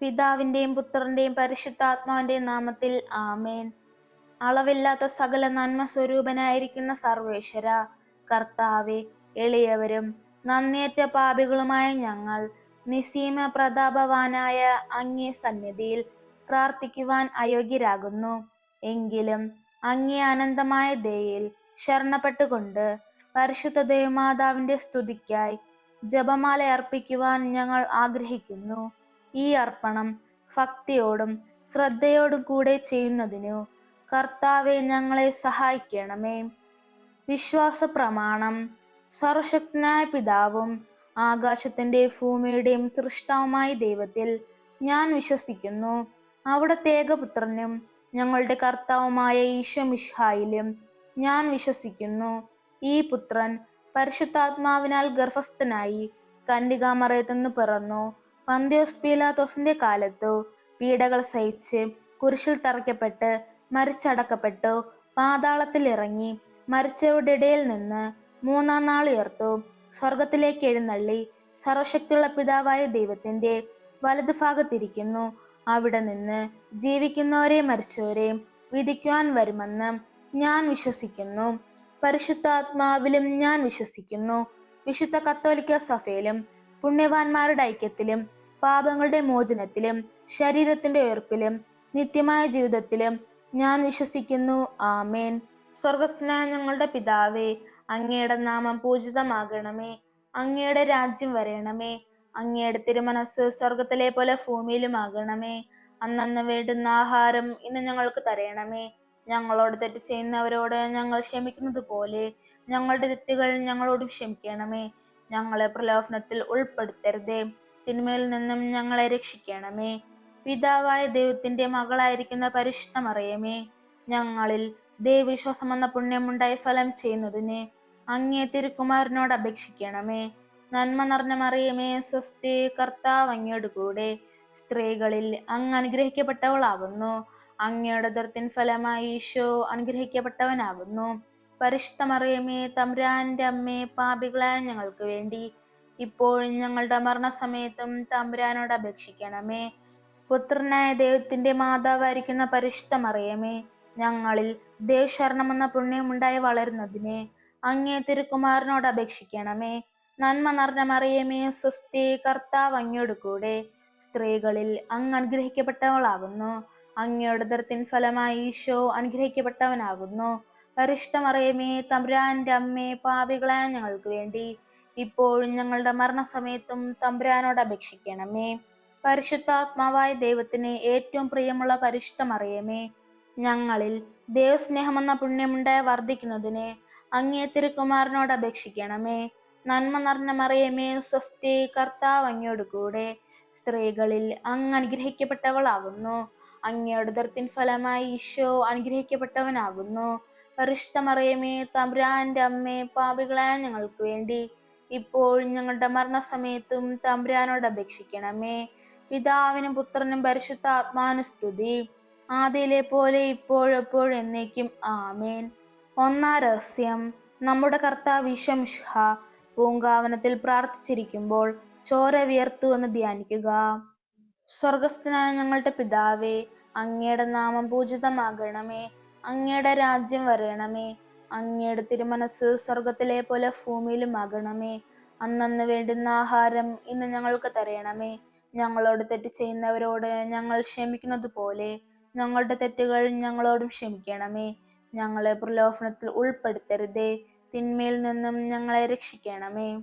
പിതാവിന്റെയും പുത്രന്റെയും പരിശുദ്ധാത്മാവിന്റെയും നാമത്തിൽ ആമേൻ. അളവില്ലാത്ത സകല നന്മ സ്വരൂപനായിരിക്കുന്ന സർവേശ്വര കർത്താവെ, എളിയവരും നന്ദിയറ്റ പാപികളുമായ ഞങ്ങൾ നിസ്സീമ പ്രതാപവാനായ അങ്ങേ സന്നിധിയിൽ പ്രാർത്ഥിക്കുവാൻ അയോഗ്യരാകുന്നു. എങ്കിലും അങ്ങേ അനന്തമായ ദയയിൽ ശരണപ്പെട്ടുകൊണ്ട് പരിശുദ്ധ ദൈവമാതാവിന്റെ സ്തുതിക്കായി ജപമാല അർപ്പിക്കുവാൻ ഞങ്ങൾ ആഗ്രഹിക്കുന്നു. ഈ അർപ്പണം ഭക്തിയോടും ശ്രദ്ധയോടും കൂടെ ചെയ്യുന്നതിനു കർത്താവെ ഞങ്ങളെ സഹായിക്കണമേ. വിശ്വാസ പ്രമാണം. സർവശക്തനായ പിതാവും ആകാശത്തിന്റെ ഭൂമിയുടെയും സൃഷ്ടാവുമായ ദൈവത്തിൽ ഞാൻ വിശ്വസിക്കുന്നു. അവിടുത്തെ ഏകപുത്രനും ഞങ്ങളുടെ കർത്താവുമായ ഈശോ മിശിഹായിലും ഞാൻ വിശ്വസിക്കുന്നു. ഈ പുത്രൻ പരിശുദ്ധാത്മാവിനാൽ ഗർഭസ്ഥനായി കന്യകാമറിയത്തുനിന്ന് പിറന്നു. പന്തിയോസ് പീലാത്തോസിന്റെ കാലത്തു പീഡകൾ സഹിച്ച് കുരിശിൽ തറയ്ക്കപ്പെട്ട് മരിച്ചടക്കപ്പെട്ടു. പാതാളത്തിൽ ഇറങ്ങി മരിച്ചവരുടെ ഇടയിൽ നിന്ന് മൂന്നാം നാൾ ഉയർത്തു. സ്വർഗത്തിലേക്ക് എഴുന്നള്ളി സർവശക്തിയുള്ള പിതാവായ ദൈവത്തിന്റെ വലതുഭാഗത്തിരിക്കുന്നു. അവിടെ നിന്ന് ജീവിക്കുന്നവരെയും മരിച്ചവരെയും വിധിക്കുവാൻ വരുമെന്ന് ഞാൻ വിശ്വസിക്കുന്നു. പരിശുദ്ധാത്മാവിലും ഞാൻ വിശ്വസിക്കുന്നു. വിശുദ്ധ കത്തോലിക്ക സഭയിലും പുണ്യവാന്മാരുടെ ഐക്യത്തിലും പാപങ്ങളുടെ മോചനത്തിലും ശരീരത്തിന്റെ ഉയർപ്പിലും നിത്യമായ ജീവിതത്തിലും ഞാൻ വിശ്വസിക്കുന്നു. ആമേൻ. സ്വർഗസ്ഥനായ ഞങ്ങളുടെ പിതാവേ, അങ്ങയുടെ നാമം പൂജിതമാകണമേ. അങ്ങയുടെ രാജ്യം വരയണമേ. അങ്ങയുടെ തിരുമനസ് സ്വർഗത്തിലെ പോലെ ഭൂമിയിലുമാകണമേ. അന്നന്ന് വേണ്ടുന്ന ആഹാരം ഇന്ന് ഞങ്ങൾക്ക് തരയണമേ. ഞങ്ങളോട് തെറ്റ് ചെയ്യുന്നവരോട് ഞങ്ങൾ ക്ഷമിക്കുന്നത് പോലെ ഞങ്ങളുടെ തെറ്റുകൾ ഞങ്ങളോടും ക്ഷമിക്കണമേ. ഞങ്ങളെ പ്രലോഭനത്തിൽ ഉൾപ്പെടുത്തരുതേ, തിന്മയിൽ നിന്നും ഞങ്ങളെ രക്ഷിക്കണമേ. പിതാവായ ദൈവത്തിന്റെ മകളായിരിക്കുന്ന പരിശുദ്ധ മറിയമേ, ഞങ്ങളിൽ ദൈവവിശ്വാസം എന്ന പുണ്യമുണ്ടായി ഫലം ചെയ്യുന്നതിന് അങ്ങേ തിരുക്കുമാരനോട് അപേക്ഷിക്കണമേ. നന്മ നിറഞ്ഞ മറിയമേ, സ്വസ്തി, കർത്താവ് അങ്ങയോട് കൂടെ സ്ത്രീകളിൽ അങ്ങ് അനുഗ്രഹിക്കപ്പെട്ടവളാകുന്നു. അങ്ങയുടെ ഉദരത്തിൻ ഫലമായി ഈശോ അനുഗ്രഹിക്കപ്പെട്ടവനാകുന്നു. പരിശുദ്ധ മറിയമേ, തമ്പുരാന്റെ അമ്മേ, പാപികളായ ഞങ്ങൾക്ക് വേണ്ടി ഇപ്പോഴും ഞങ്ങളുടെ മരണസമയത്തും തമ്പുരാനോട് അപേക്ഷിക്കണമേ. പുത്രനായ ദൈവത്തിന്റെ മാതാവായിരിക്കുന്ന പരിശുദ്ധ മറിയമേ, ഞങ്ങളിൽ ദൈവശരണം എന്ന പുണ്യമുണ്ടായി വളരുന്നതിന് അങ്ങേ തിരുക്കുമാരനോട് അപേക്ഷിക്കണമേ. നന്മ നിറഞ്ഞ മറിയമേ, സ്വസ്തി, കർത്താവ് അങ്ങയോട് കൂടെ സ്ത്രീകളിൽ അങ്ങ് അനുഗ്രഹിക്കപ്പെട്ടവളാകുന്നു. അങ്ങയുടെ ഉദരത്തിൻ ഫലമായി ഈശോ അനുഗ്രഹിക്കപ്പെട്ടവനാകുന്നു. പരിശുദ്ധ മറിയമേ, തമ്പുരാന്റെ അമ്മേ, പാപികളായ ഞങ്ങൾക്ക് വേണ്ടി ഇപ്പോഴും ഞങ്ങളുടെ മരണസമയത്തും തമ്പുരാനോട് അപേക്ഷിക്കണമേ. പരിശുദ്ധാത്മാവായ ദൈവത്തിന് ഏറ്റവും പ്രിയമുള്ള പരിശുദ്ധ മറിയമേ, ഞങ്ങളിൽ ദൈവസ്നേഹമെന്ന പുണ്യമുണ്ടായി വർദ്ധിക്കുന്നതിന് അങ്ങേ തിരുക്കുമാരനോട് അപേക്ഷിക്കണമേ. നന്മ നിറഞ്ഞ മറിയമേ, സ്വസ്തി, കർത്താവ് അങ്ങയോട് കൂടെ സ്ത്രീകളിൽ അങ്ങ് അനുഗ്രഹിക്കപ്പെട്ടവളാകുന്നു. അങ്ങയുടെ ഉദരത്തിൻ ഫലമായി ഈശോ അനുഗ്രഹിക്കപ്പെട്ടവനാകുന്നു. പരിശുദ്ധ മറിയമേ, തമ്പുരാന്റെ അമ്മേ, പാപികളായ ഞങ്ങൾക്ക് വേണ്ടി ഇപ്പോഴും ഞങ്ങളുടെ മരണസമയത്തും തമ്പുരാനോട് അപേക്ഷിക്കണമേ. പിതാവിനും പുത്രനും പരിശുദ്ധാത്മാവിനും സ്തുതി, ആദിയിലെ പോലെ ഇപ്പോഴും എപ്പോഴും എന്നേക്കും. ആമേൻ. ഒന്നാം രഹസ്യം. നമ്മുടെ കർത്താവ് ഈശോ മിശിഹാ പൂങ്കാവനത്തിൽ പ്രാർത്ഥിച്ചിരിക്കുമ്പോൾ ചോര വിയർത്തു എന്ന് ധ്യാനിക്കുക. സ്വർഗസ്ഥനായ ഞങ്ങളുടെ പിതാവേ, അങ്ങയുടെ നാമം പൂജിതമാകണമേ. അങ്ങയുടെ രാജ്യം വരയണമേ. അങ്ങയുടെ തിരുമനസ് സ്വർഗത്തിലെ പോലെ ഭൂമിയിലുമാകണമേ. അന്നന്ന് വേണ്ടുന്ന ആഹാരം ഇന്ന് ഞങ്ങൾക്ക് തരയണമേ. ഞങ്ങളോട് തെറ്റ് ചെയ്യുന്നവരോട് ഞങ്ങൾ ക്ഷമിക്കുന്നത് പോലെ ഞങ്ങളുടെ തെറ്റുകൾ ഞങ്ങളോടും ക്ഷമിക്കണമേ. ഞങ്ങളെ പ്രലോഭനത്തിൽ ഉൾപ്പെടുത്തരുതേ, തിന്മയിൽ നിന്നും ഞങ്ങളെ രക്ഷിക്കണമേ.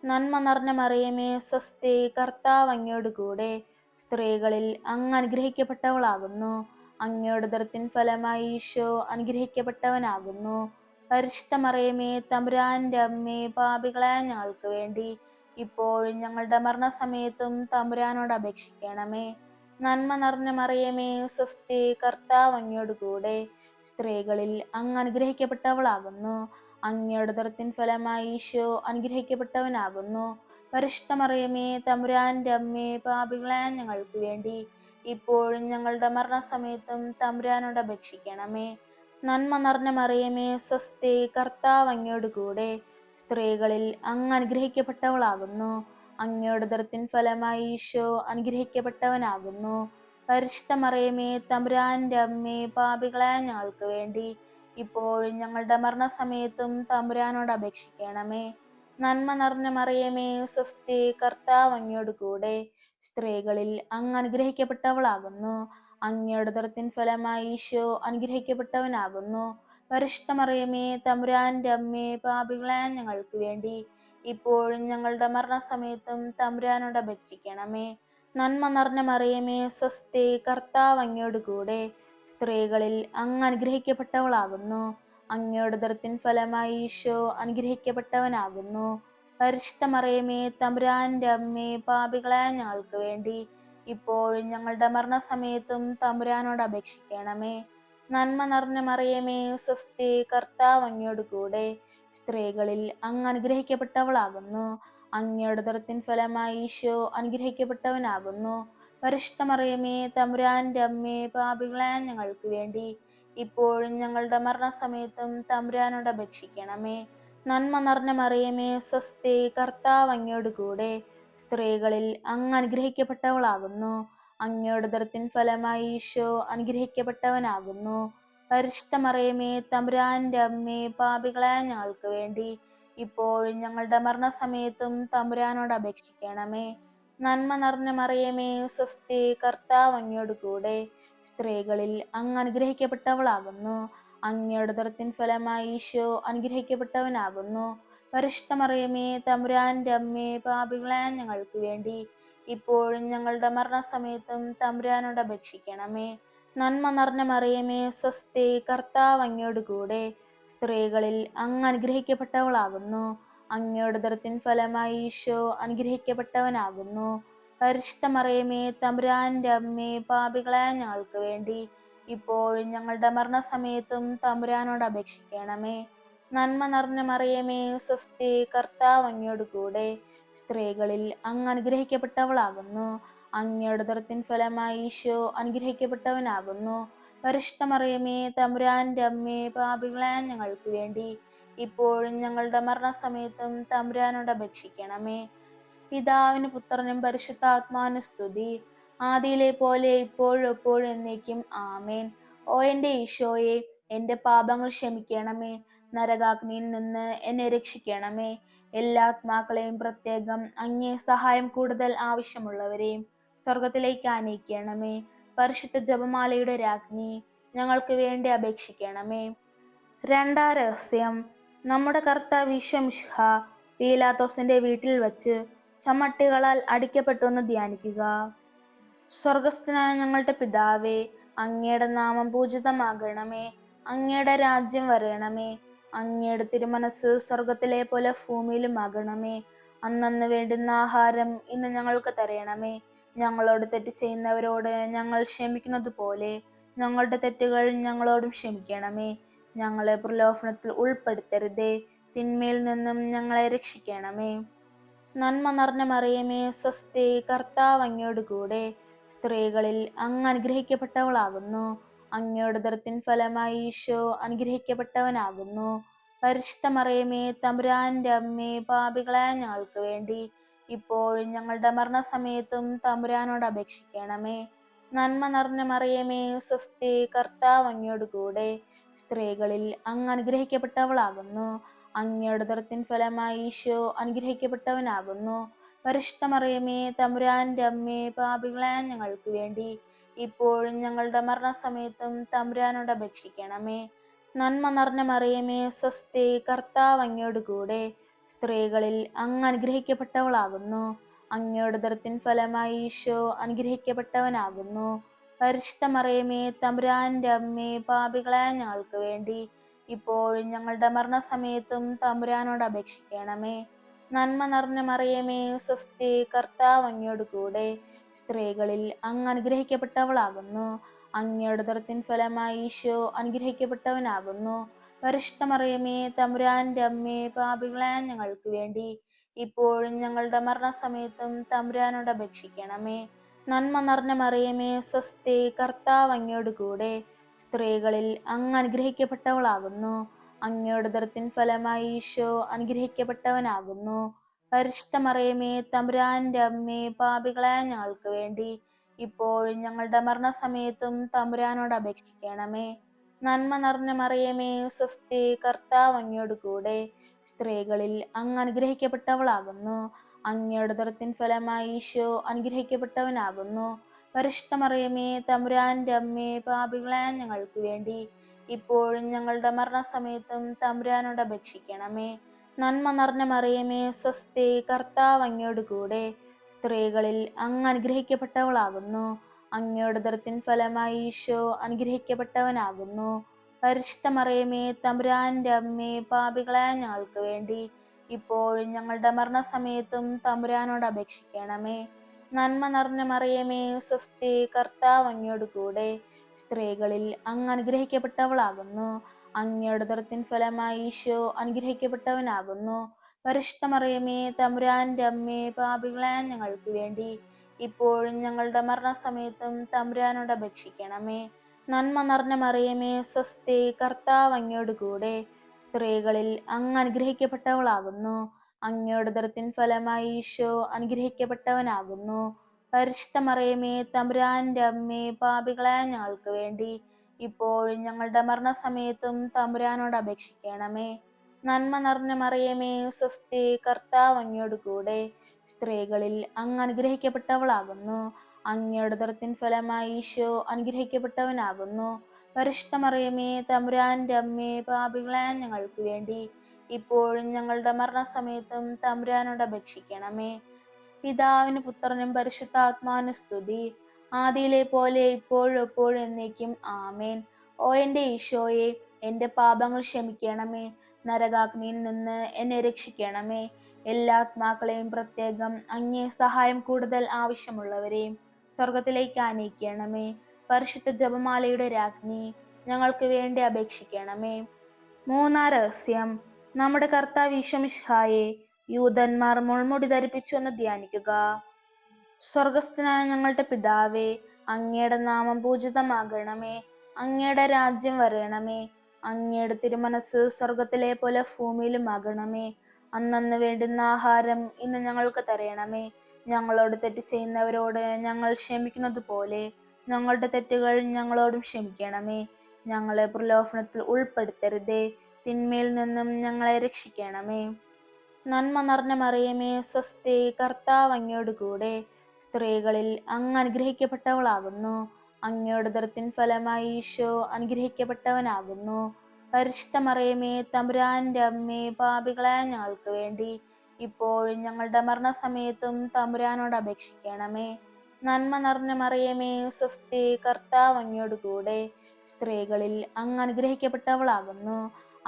നന്മ നിറഞ്ഞ മറിയമേ, സ്വസ്തി, കർത്താവ് അങ്ങയോട് കൂടെ സ്ത്രീകളിൽ അങ്ങ് അനുഗ്രഹിക്കപ്പെട്ടവളാകുന്നു. അങ്ങയുടെ ഉദരത്തിൻ ഫലമായി ഈശോ അനുഗ്രഹിക്കപ്പെട്ടവനാകുന്നു. പരിശുദ്ധ മറിയമേ, തമ്പുരാന്റെ അമ്മേ, പാപികളായ ഞങ്ങൾക്ക് വേണ്ടി ഇപ്പോഴും ഞങ്ങളുടെ മരണസമയത്തും തമ്പുരാനോട് അപേക്ഷിക്കണമേ. നന്മ നിറഞ്ഞ മറിയമേ, സ്വസ്തി, കർത്താവ് അങ്ങയോട് കൂടെ സ്ത്രീകളിൽ അങ്ങ് അനുഗ്രഹിക്കപ്പെട്ടവളാകുന്നു. അങ്ങയുടെ ഉദരത്തിൻ ഫലമായി ഈശോ അനുഗ്രഹിക്കപ്പെട്ടവനാകുന്നു. പരിശുദ്ധ മറിയമേ, തമ്പുരാന്റെ അമ്മേ, പാപികളായ ഞങ്ങൾക്ക് വേണ്ടി ഇപ്പോഴും ഞങ്ങളുടെ മരണസമയത്തും തമ്പുരാനോട് അപേക്ഷിക്കണമേ. നന്മ നിറഞ്ഞ മറിയമേ, സ്വസ്തി, കർത്താവ് അങ്ങയോട് കൂടെ സ്ത്രീകളിൽ അങ്ങ് അനുഗ്രഹിക്കപ്പെട്ടവളാകുന്നു. അങ്ങയുടെ ഉദരത്തിൻ ഫലമായി ഈശോ അനുഗ്രഹിക്കപ്പെട്ടവനാകുന്നു. പരിശുദ്ധ മറിയമേ, തമ്പുരാന്റെ അമ്മേ, പാപികളായ ഞങ്ങൾക്ക് വേണ്ടി ഇപ്പോഴും ഞങ്ങളുടെ മരണസമയത്തും തമ്പുരാനോട് അപേക്ഷിക്കണമേ. നന്മ നിറഞ്ഞ മറിയമേ, സ്വസ്തി, കർത്താവ് അങ്ങയോട് കൂടെ സ്ത്രീകളിൽ അങ്ങ് അനുഗ്രഹിക്കപ്പെട്ടവളാകുന്നു. അങ്ങയുടെ ഉദരത്തിൻ ഫലമായി ഈശോ അനുഗ്രഹിക്കപ്പെട്ടവനാകുന്നു. പരിശുദ്ധ മറിയമേ, തമ്പുരാന്റെ അമ്മേ, പാപികളായ ഞങ്ങൾക്ക് വേണ്ടി ഇപ്പോഴും ഞങ്ങളുടെ മരണസമയത്തും തമ്പുരാനോട് അപേക്ഷിക്കണമേ. നന്മ നിറഞ്ഞ മറിയമേ, സ്വസ്തി, കർത്താവ് അങ്ങയോട് കൂടെ സ്ത്രീകളിൽ അങ്ങ് അനുഗ്രഹിക്കപ്പെട്ടവളാകുന്നു. അങ്ങയുടെ ഉദരത്തിൻ ഫലമായി ഈശോ അനുഗ്രഹിക്കപ്പെട്ടവനാകുന്നു. പരിശുദ്ധ മറിയമേ, തമ്പുരാന്റെ അമ്മേ, പാപികളായ ഞങ്ങൾക്ക് വേണ്ടി ഇപ്പോഴും ഞങ്ങളുടെ മരണസമയത്തും തമ്പുരാനോട് അപേക്ഷിക്കണമേ. നന്മ നിറഞ്ഞ മറിയമേ, സ്വസ്തി, കർത്താവ് അങ്ങയോട് കൂടെ സ്ത്രീകളിൽ അങ്ങ് അനുഗ്രഹിക്കപ്പെട്ടവളാകുന്നു. അങ്ങയുടെ ഉദരത്തിൻ ഫലമായി ഈശോ അനുഗ്രഹിക്കപ്പെട്ടവനാകുന്നു. പരിശുദ്ധ മറിയമേ, തമ്പുരാന്റെ അമ്മേ, പാപികളായ ഞങ്ങൾക്ക് വേണ്ടി ഇപ്പോഴും ഞങ്ങളുടെ മരണസമയത്തും തമ്പുരാനോട് അപേക്ഷിക്കണമേ. നന്മ നിറഞ്ഞ മറിയമേ, സ്വസ്തി, കർത്താവ് അങ്ങയോട് കൂടെ സ്ത്രീകളിൽ അങ്ങ് അനുഗ്രഹിക്കപ്പെട്ടവളാകുന്നു. അങ്ങയുടെ ഉദരത്തിൻ ഫലമായി ഈശോ അനുഗ്രഹിക്കപ്പെട്ടവനാകുന്നു. പരിശുദ്ധ മറിയമേ, തമ്പുരാന്റെ അമ്മേ, പാപികളായ ഞങ്ങൾക്ക് വേണ്ടി ഇപ്പോഴും ഞങ്ങളുടെ മരണസമയത്തും തമ്പുരാനോട് അപേക്ഷിക്കണമേ. നന്മ നിറഞ്ഞ മറിയമേ, സ്വസ്തി, കർത്താവ് അങ്ങയോട് കൂടെ സ്ത്രീകളിൽ അങ്ങ് അനുഗ്രഹിക്കപ്പെട്ടവളാകുന്നു. അങ്ങയുടെ ഉദരത്തിൻ ഫലമായി ഈശോ അനുഗ്രഹിക്കപ്പെട്ടവനാകുന്നു. പരിശുദ്ധ മറിയമേ, തമ്പുരാന്റെ അമ്മേ, പാപികളായ ഞങ്ങൾക്ക് വേണ്ടി ഇപ്പോഴും ഞങ്ങളുടെ മരണസമയത്തും തമ്പുരാനോട് അപേക്ഷിക്കണമേ. നന്മ നിറഞ്ഞ മറിയമേ, സ്വസ്തി, കർത്താവ് അങ്ങയോട് കൂടെ സ്ത്രീകളിൽ അങ്ങ് അനുഗ്രഹിക്കപ്പെട്ടവളാകുന്നു. അങ്ങയുടെ ഉദരത്തിൻ ഫലമായി ഈശോ അനുഗ്രഹിക്കപ്പെട്ടവനാകുന്നു. പരിശുദ്ധ മറിയമേ, തമ്പുരാന്റെ അമ്മേ, പാപികളായ ഞങ്ങൾക്ക് വേണ്ടി ഇപ്പോഴും ഞങ്ങളുടെ മരണസമയത്തും തമ്പുരാനോട് അപേക്ഷിക്കണമേ. നന്മ നിറഞ്ഞ മറിയമേ, സ്വസ്തി, കർത്താവ് അങ്ങയോട് കൂടെ സ്ത്രീകളിൽ അങ്ങ് അനുഗ്രഹിക്കപ്പെട്ടവളാകുന്നു. അങ്ങയുടെ ഉദരത്തിൻ ഫലമായി ഈശോ അനുഗ്രഹിക്കപ്പെട്ടവനാകുന്നു. പരിശുദ്ധ മറിയമേ, തമ്പുരാന്റെ അമ്മേ, പാപികളായ ഞങ്ങൾക്ക് വേണ്ടി ഇപ്പോഴും ഞങ്ങളുടെ മരണസമയത്തും തമ്പുരാനോട് അപേക്ഷിക്കണമേ. പിതാവിന്, പുത്രനും പരിശുദ്ധാത്മാവിനും സ്തുതി, ആദിയിലെ പോലെ ഇപ്പോഴും എപ്പോഴും എന്നേക്കും. ആമേൻ. ഓ എൻ്റെ ഈശോയെ, എൻ്റെ പാപങ്ങൾ ക്ഷമിക്കണമേ. നരകാഗ്നിയിൽ നിന്ന് എന്നെ രക്ഷിക്കണമേ. എല്ലാ ആത്മാക്കളെയും, പ്രത്യേകം അങ്ങേ സഹായം കൂടുതൽ ആവശ്യമുള്ളവരെയും സ്വർഗത്തിലേക്ക് ആനയിക്കണമേ. പരിശുദ്ധ ജപമാലയുടെ രാജ്ഞി, ഞങ്ങൾക്ക് വേണ്ടി അപേക്ഷിക്കണമേ. രണ്ടാം രഹസ്യം. നമ്മുടെ കർത്താവ് ഈശോ മിശിഹാ പീലാത്തോസിന്റെ വീട്ടിൽ വച്ച് ചമ്മട്ടികളാൽ അടിക്കപ്പെട്ടു എന്ന് ധ്യാനിക്കുക. സ്വർഗസ്ഥനായ ഞങ്ങളുടെ പിതാവേ, അങ്ങയുടെ നാമം പൂജിതമാകണമേ. അങ്ങയുടെ രാജ്യം വരണമേ. അങ്ങയുടെ തിരുമനസ് സ്വർഗത്തിലെ പോലെ ഭൂമിയിലും ആകണമേ. അന്നന്ന് വേണ്ടുന്ന ആഹാരം ഇന്ന് ഞങ്ങൾക്ക് തരണമേ. ഞങ്ങളോട് തെറ്റ് ചെയ്യുന്നവരോട് ഞങ്ങൾ ക്ഷമിക്കുന്നത് പോലെ ഞങ്ങളുടെ തെറ്റുകൾ ഞങ്ങളോടും ക്ഷമിക്കണമേ. ഞങ്ങളെ പ്രലോഭനത്തിൽ ഉൾപ്പെടുത്തരുതേ, തിന്മയിൽ നിന്നും ഞങ്ങളെ രക്ഷിക്കണമേ. നന്മ നിറഞ്ഞ മറിയമേ, സ്വസ്തി, കർത്താവ് അങ്ങയോട് കൂടെ സ്ത്രീകളിൽ അങ്ങ് അനുഗ്രഹിക്കപ്പെട്ടവളാകുന്നു. അങ്ങയുടെ ഉദരത്തിൻ ഫലമായി ഈശോ അനുഗ്രഹിക്കപ്പെട്ടവനാകുന്നു. പരിശുദ്ധ മറിയമേ, തമ്പുരാന്റെ അമ്മേ, പാപികളായ ഞങ്ങൾക്ക് വേണ്ടി ഇപ്പോഴും ഞങ്ങളുടെ മരണസമയത്തും തമ്പുരാനോട് അപേക്ഷിക്കണമേ. നന്മ നിറഞ്ഞ മറിയമേ, സ്വസ്തി, കർത്താവ് അങ്ങയോട് കൂടെ സ്ത്രീകളിൽ അങ്ങ് അനുഗ്രഹിക്കപ്പെട്ടവളാകുന്നു. അങ്ങയുടെ ഉദരത്തിൻ ഫലമായി ഈശോ അനുഗ്രഹിക്കപ്പെട്ടവനാകുന്നു. പരിശുദ്ധ മറിയമേ, തമ്പുരാന്റെ അമ്മേ, പാപികളായ ഞങ്ങൾക്ക് വേണ്ടി ഇപ്പോഴും ഞങ്ങളുടെ മരണസമയത്തും തമ്പുരാനോട് അപേക്ഷിക്കണമേ. നന്മ നിറഞ്ഞ മറിയമേ, സ്വസ്തി, കർത്താവ് അങ്ങയോട് കൂടെ സ്ത്രീകളിൽ അങ്ങ് അനുഗ്രഹിക്കപ്പെട്ടവളാകുന്നു. അങ്ങയുടെ ഉദരത്തിൻ ഫലമായി ഈശോ അനുഗ്രഹിക്കപ്പെട്ടവനാകുന്നു. പരിശുദ്ധ മറിയമേ, തമ്പുരാന്റെ അമ്മേ, പാപികളായ ഞങ്ങൾക്ക് വേണ്ടി ഇപ്പോഴും ഞങ്ങളുടെ മരണസമയത്തും തമ്പുരാനോട് അപേക്ഷിക്കണമേ. നന്മ നിറഞ്ഞ മറിയമേ, സ്വസ്തി, കർത്താവ് അങ്ങയോട് കൂടെ സ്ത്രീകളിൽ അങ്ങ് അനുഗ്രഹിക്കപ്പെട്ടവളാകുന്നു. അങ്ങയുടെ ഉദരത്തിൻ ഫലമായി ഈശോ അനുഗ്രഹിക്കപ്പെട്ടവനാകുന്നു. പരിശുദ്ധ മറിയമേ, തമ്പുരാന്റെ അമ്മേ, പാപികളായ ഞങ്ങൾക്ക് വേണ്ടി ഇപ്പോഴും ഞങ്ങളുടെ മരണസമയത്തും തമ്പുരാനോട് അപേക്ഷിക്കണമേ. നന്മ നിറഞ്ഞ മറിയമേ, സ്വസ്തി, കർത്താവ് അങ്ങയോട് കൂടെ സ്ത്രീകളിൽ അങ്ങ് അനുഗ്രഹിക്കപ്പെട്ടവളാകുന്നു. അങ്ങയുടെ ഉദരത്തിൻ ഫലമായി ഈശോ അനുഗ്രഹിക്കപ്പെട്ടവനാകുന്നു. പരിശുദ്ധ മറിയമേ തമ്പുരാന്റെ അമ്മേ, പാപികളായ ഞങ്ങൾക്ക് വേണ്ടി ഇപ്പോഴും ഞങ്ങളുടെ മരണസമയത്തും തമ്പുരാനോട് അപേക്ഷിക്കണമേ. നന്മ നിറഞ്ഞ മറിയമേ സ്വസ്തി, കർത്താവ് അങ്ങയോട് കൂടെ സ്ത്രീകളിൽ അങ്ങ് അനുഗ്രഹിക്കപ്പെട്ടവളാകുന്നു. അങ്ങയുടെ ഉദരത്തിൻ ഫലമായി ഈശോ അനുഗ്രഹിക്കപ്പെട്ടവനാകുന്നു. പരിശുദ്ധ മറിയമേ തമ്പുരാന്റെ അമ്മേ, പാപികളായ ഞങ്ങൾക്ക് വേണ്ടി ഇപ്പോഴും ഞങ്ങളുടെ മരണസമയത്തും തമ്പുരാനോട് അപേക്ഷിക്കണമേ. നന്മ നിറഞ്ഞ മറിയമേ സ്വസ്തി, കർത്താവ് അങ്ങയോട് കൂടെ സ്ത്രീകളിൽ അങ്ങ് അനുഗ്രഹിക്കപ്പെട്ടവളാകുന്നു. അങ്ങയുടെ ഉദരത്തിൻ ഫലമായി ഈശോ അനുഗ്രഹിക്കപ്പെട്ടവനാകുന്നു. പരിശുദ്ധ മറിയമേ തമ്പുരാന്റെ അമ്മേ, പാപികളായ ഞങ്ങൾക്ക് വേണ്ടി ഇപ്പോഴും ഞങ്ങളുടെ മരണസമയത്തും തമ്പുരാനോട് അപേക്ഷിക്കണമേ. നന്മ നിറഞ്ഞ മറിയമേ സ്വസ്തി, കർത്താവ് അങ്ങയോട് കൂടെ സ്ത്രീകളിൽ അങ്ങ് അനുഗ്രഹിക്കപ്പെട്ടവളാകുന്നു. അങ്ങയുടെ ഉദരത്തിൻ ഫലമായി ഈശോ അനുഗ്രഹിക്കപ്പെട്ടവനാകുന്നു. പരിശുദ്ധ മറിയമേ തമ്പുരാന്റെ അമ്മേ, പാപികളായ ഞങ്ങൾക്ക് വേണ്ടി ഇപ്പോഴും ഞങ്ങളുടെ മരണസമയത്തും തമ്പുരാനോട് അപേക്ഷിക്കണമേ. നന്മ നിറഞ്ഞ മറിയമേ സ്വസ്തി, കർത്താവ് അങ്ങയോട് കൂടെ സ്ത്രീകളിൽ അങ്ങ് അനുഗ്രഹിക്കപ്പെട്ടവളാകുന്നു. അങ്ങയുടെ ഉദരത്തിൻ ഫലമായി ഈശോ അനുഗ്രഹിക്കപ്പെട്ടവനാകുന്നു. പരിശുദ്ധ മറിയമേ തമ്പുരാന്റെ അമ്മേ, പാപികളായ ഞങ്ങൾക്ക് വേണ്ടി ഇപ്പോഴും ഞങ്ങളുടെ മരണസമയത്തും തമ്പുരാനോട് അപേക്ഷിക്കണമേ. നന്മ നിറഞ്ഞ മറിയമേ സ്വസ്തി, കർത്താവ് അങ്ങയോട് കൂടെ സ്ത്രീകളിൽ അങ്ങ് അനുഗ്രഹിക്കപ്പെട്ടവളാകുന്നു. അങ്ങയുടെ ഉദരത്തിൻ ഫലമായി ഈശോ അനുഗ്രഹിക്കപ്പെട്ടവനാകുന്നു. പരിശുദ്ധ മറിയമേ തമ്പുരാന്റെ അമ്മേ, പാപികളായ ഞങ്ങൾക്ക് വേണ്ടി ഇപ്പോഴും ഞങ്ങളുടെ മരണസമയത്തും തമ്പുരാനോട് അപേക്ഷിക്കണമേ. പിതാവിന് പുത്രനും പരിശുദ്ധാത്മാവിന് സ്തുതി, ആദിയിലെ പോലെ ഇപ്പോഴും എപ്പോഴും എന്നേക്കും ആമേൻ. ഓ എൻ്റെ ഈശോയെ, എൻ്റെ പാപങ്ങൾ ക്ഷമിക്കണമേ. നരകാഗ്നിയിൽ നിന്ന് എന്നെ രക്ഷിക്കണമേ. എല്ലാ ആത്മാക്കളെയും, പ്രത്യേകം അങ്ങേ സഹായം കൂടുതൽ ആവശ്യമുള്ളവരെയും സ്വർഗത്തിലേക്ക് ആനയിക്കണമേ. പരിശുദ്ധ ജപമാലയുടെ രാജ്ഞി, ഞങ്ങൾക്ക് വേണ്ടി അപേക്ഷിക്കണമേ. മൂന്നാം രഹസ്യം, നമ്മുടെ കർത്താവ് ഈശോ മിശിഹായെ യൂദന്മാർ മുൾമുടി ധരിപ്പിച്ചു എന്ന് ധ്യാനിക്കുക. സ്വർഗസ്ഥനായ ഞങ്ങളുടെ പിതാവേ, അങ്ങയുടെ നാമം പൂജിതമാകണമേ. അങ്ങയുടെ രാജ്യം വരണമേ. അങ്ങയുടെ തിരുമനസ് സ്വർഗത്തിലെ പോലെ ഭൂമിയിലും ആകണമേ. അന്നന്ന് വേണ്ടുന്ന ആഹാരം ഇന്ന് ഞങ്ങൾക്ക് തരണമേ. ഞങ്ങളോട് തെറ്റ് ചെയ്യുന്നവരോട് ഞങ്ങൾ ക്ഷമിക്കുന്നത് പോലെ ഞങ്ങളുടെ തെറ്റുകൾ ഞങ്ങളോടും ക്ഷമിക്കണമേ. ഞങ്ങളെ പ്രലോഭനത്തിൽ ഉൾപ്പെടുത്തരുതേ, തിന്മയിൽ നിന്നും ഞങ്ങളെ രക്ഷിക്കണമേ. നന്മ നിറഞ്ഞ മറിയമേ സ്വസ്തി, കർത്താവ് അങ്ങയോട് കൂടെ സ്ത്രീകളിൽ അങ്ങ് അനുഗ്രഹിക്കപ്പെട്ടവളാകുന്നു. അങ്ങയുടെ ഉദരത്തിൻ ഫലമായി ഈശോ അനുഗ്രഹിക്കപ്പെട്ടവനാകുന്നു. പരിശുദ്ധ മറിയമേ തമ്പുരാന്റെ അമ്മേ, പാപികളായ ഞങ്ങൾക്ക് വേണ്ടി ഇപ്പോഴും ഞങ്ങളുടെ മരണസമയത്തും തമ്പുരാനോട് അപേക്ഷിക്കണമേ. നന്മ നിറഞ്ഞ മറിയമേ സ്വസ്തി, കർത്താവ് അങ്ങയോട് കൂടെ സ്ത്രീകളിൽ അങ്ങ് അനുഗ്രഹിക്കപ്പെട്ടവളാകുന്നു.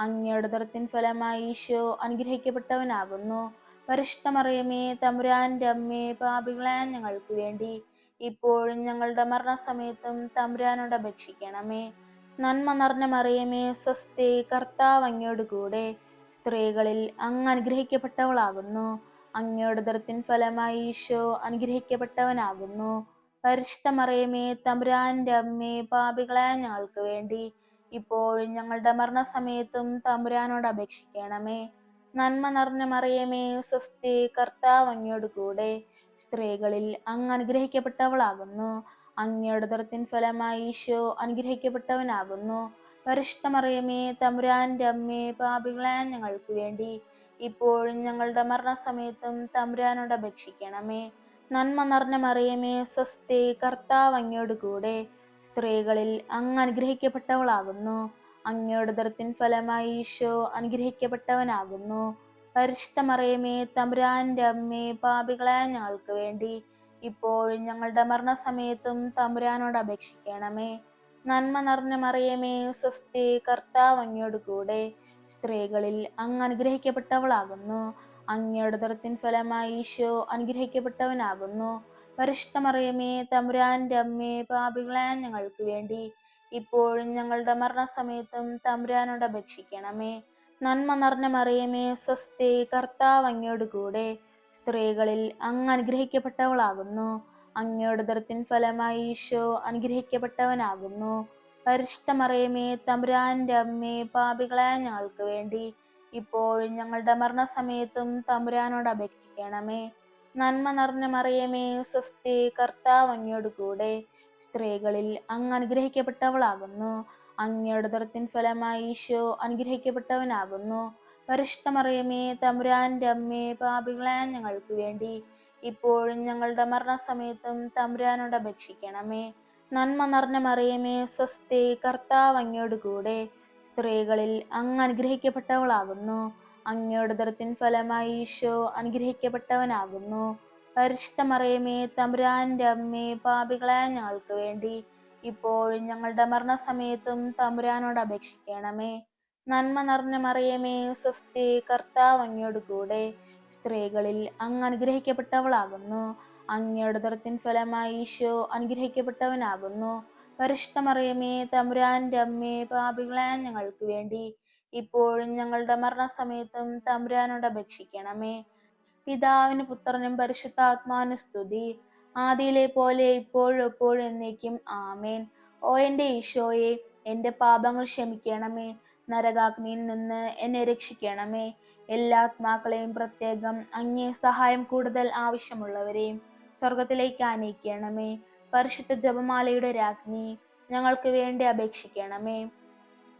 അങ്ങയുടെ ഉദരത്തിൻ ഫലമായി ഈശോ അനുഗ്രഹിക്കപ്പെട്ടവനാകുന്നു. പരിശുദ്ധ മറിയമേ തമ്പുരാന്റെ അമ്മേ, പാപികളായ ഞങ്ങൾക്ക് വേണ്ടി ഇപ്പോഴും ഞങ്ങളുടെ മരണസമയത്തും തമ്പുരാനോട് അപേക്ഷിക്കണമേ. നന്മ നിറഞ്ഞ മറിയമേ സ്വസ്തി, കർത്താവ് അങ്ങയോട് കൂടെ സ്ത്രീകളിൽ അങ്ങ് അനുഗ്രഹിക്കപ്പെട്ടവളാകുന്നു. അങ്ങയുടെ ഉദരത്തിൻ ഫലമായി ഈശോ അനുഗ്രഹിക്കപ്പെട്ടവനാകുന്നു. പരിശുദ്ധ മറിയമേ തമ്പുരാന്റെ അമ്മേ, പാപികളായ ഞങ്ങൾക്ക് വേണ്ടി ഇപ്പോഴും ഞങ്ങളുടെ മരണസമയത്തും തമ്പുരാനോട് അപേക്ഷിക്കണമേ. നന്മ നിറഞ്ഞ മറിയമേ സ്വസ്തി, കർത്താവ് അങ്ങയോട് കൂടെ സ്ത്രീകളിൽ അങ്ങ് അനുഗ്രഹിക്കപ്പെട്ടവളാകുന്നു. അങ്ങയുടെ ഉദരത്തിൻ ഫലമായി ഈശോ അനുഗ്രഹിക്കപ്പെട്ടവനാകുന്നു. പരിശുദ്ധ മറിയമേ തമ്പുരാന്റെ അമ്മേ, പാപികളായ ഞങ്ങൾക്ക് വേണ്ടി ഇപ്പോഴും ഞങ്ങളുടെ മരണസമയത്തും തമ്പുരാനോട് അപേക്ഷിക്കണമേ. നന്മ നിറഞ്ഞ മറിയമേ സ്വസ്തി, കർത്താവ് അങ്ങയോട് കൂടെ സ്ത്രീകളിൽ അങ്ങ് അനുഗ്രഹിക്കപ്പെട്ടവളാകുന്നു. അങ്ങയുടെ ഉദരത്തിൻ ഫലമായി ഈശോ അനുഗ്രഹിക്കപ്പെട്ടവനാകുന്നു. പരിശുദ്ധ മറിയമേ തമ്പുരാന്റെ അമ്മേ, പാപികളായ ഞങ്ങൾക്ക് വേണ്ടി ഇപ്പോഴും ഞങ്ങളുടെ മരണസമയത്തും തമ്പുരാനോട് അപേക്ഷിക്കണമേ. നന്മ നിറഞ്ഞ മറിയമേ സ്വസ്തി, കർത്താവ് അങ്ങയോട് കൂടെ സ്ത്രീകളിൽ അങ്ങ് അനുഗ്രഹിക്കപ്പെട്ടവളാകുന്നു. അങ്ങയുടെ ഉദരത്തിൻ ഫലമായി ഈശോ അനുഗ്രഹിക്കപ്പെട്ടവനാകുന്നു. പരിശുദ്ധ മറിയമേ തമ്പുരാന്റെ അമ്മേ, പാപികളായ ഞങ്ങൾക്ക് വേണ്ടി ഇപ്പോഴും ഞങ്ങളുടെ മരണസമയത്തും തമ്പുരാനോട് അപേക്ഷിക്കണമേ. നന്മ നിറഞ്ഞ മറിയമേ സ്വസ്തി, കർത്താവ് അങ്ങയോട് കൂടെ സ്ത്രീകളിൽ അങ്ങ് അനുഗ്രഹിക്കപ്പെട്ടവളാകുന്നു. അങ്ങയുടെ ഉദരത്തിൻ ഫലമായി ഈശോ അനുഗ്രഹിക്കപ്പെട്ടവനാകുന്നു. പരിശുദ്ധ മറിയമേ തമ്പുരാന്റെ അമ്മേ, പാപികളായ ഞങ്ങൾക്ക് വേണ്ടി ഇപ്പോഴും ഞങ്ങളുടെ മരണസമയത്തും തമ്പുരാനോട് അപേക്ഷിക്കണമേ. നന്മ നിറഞ്ഞ മറിയമേ, സ്വസ്തി, കർത്താവ് അങ്ങയോട് കൂടെ, സ്ത്രീകളിൽ അങ്ങ് അനുഗ്രഹിക്കപ്പെട്ടവളാകുന്നു. അങ്ങയുടെ ഉദരത്തിൻ ഫലമായി ഈശോ അനുഗ്രഹിക്കപ്പെട്ടവനാകുന്നു. പരിശുദ്ധ മറിയമേ, തമ്പുരാന്റെ അമ്മേ, പാപികളായ ഞങ്ങൾക്ക് വേണ്ടി ഇപ്പോഴും ഞങ്ങളുടെ മരണസമയത്തും തമ്പുരാനോട് അപേക്ഷിക്കണമേ. നന്മ നിറഞ്ഞ മറിയമേ, സ്വസ്തി, കർത്താവ് അങ്ങയോട് കൂടെ, സ്ത്രീകളിൽ അങ്ങ് അനുഗ്രഹിക്കപ്പെട്ടവളാകുന്നു. അങ്ങയുടെ ഉദരത്തിൻ ഫലമായി ഈശോ അനുഗ്രഹിക്കപ്പെട്ടവനാകുന്നു. പരിശുദ്ധ മറിയമേ, തമ്പുരാന്റെ അമ്മേ, പാപികളായ ഞങ്ങൾക്ക് വേണ്ടി ഇപ്പോഴും ഞങ്ങളുടെ മരണസമയത്തും തമ്പുരാനോട് അപേക്ഷിക്കണമേ. നന്മ നിറഞ്ഞ മറിയമേ, സ്വസ്തി, കർത്താവ് അങ്ങയോട് കൂടെ, സ്ത്രീകളിൽ അങ്ങ് അനുഗ്രഹിക്കപ്പെട്ടവളാകുന്നു. അങ്ങയുടെ ഉദരത്തിൻ ഫലമായി ഈശോ അനുഗ്രഹിക്കപ്പെട്ടവനാകുന്നു. പരിശുദ്ധ മറിയമേ, തമ്പുരാന്റെ അമ്മേ, പാപികളായ ഞങ്ങൾക്ക് വേണ്ടി ഇപ്പോഴും ഞങ്ങളുടെ മരണസമയത്തും തമ്പുരാനോട് അപേക്ഷിക്കണമേ. പിതാവിന് പുത്രനും പരിശുദ്ധാത്മാവിന് സ്തുതി, ആദിയിലെ പോലെ ഇപ്പോഴും എപ്പോഴും എന്നേക്കും ആമേൻ. ഓ എൻ്റെ ഈശോയെ, എൻ്റെ പാപങ്ങൾ ക്ഷമിക്കണമേ. നരകാഗ്നിയിൽ നിന്ന് എന്നെ രക്ഷിക്കണമേ. എല്ലാ ആത്മാക്കളെയും, പ്രത്യേകം അങ്ങേ സഹായം കൂടുതൽ ആവശ്യമുള്ളവരെയും സ്വർഗത്തിലേക്ക് ആനയിക്കണമേ. പരിശുദ്ധ ജപമാലയുടെ രാജ്ഞി, ഞങ്ങൾക്ക് വേണ്ടി അപേക്ഷിക്കണമേ.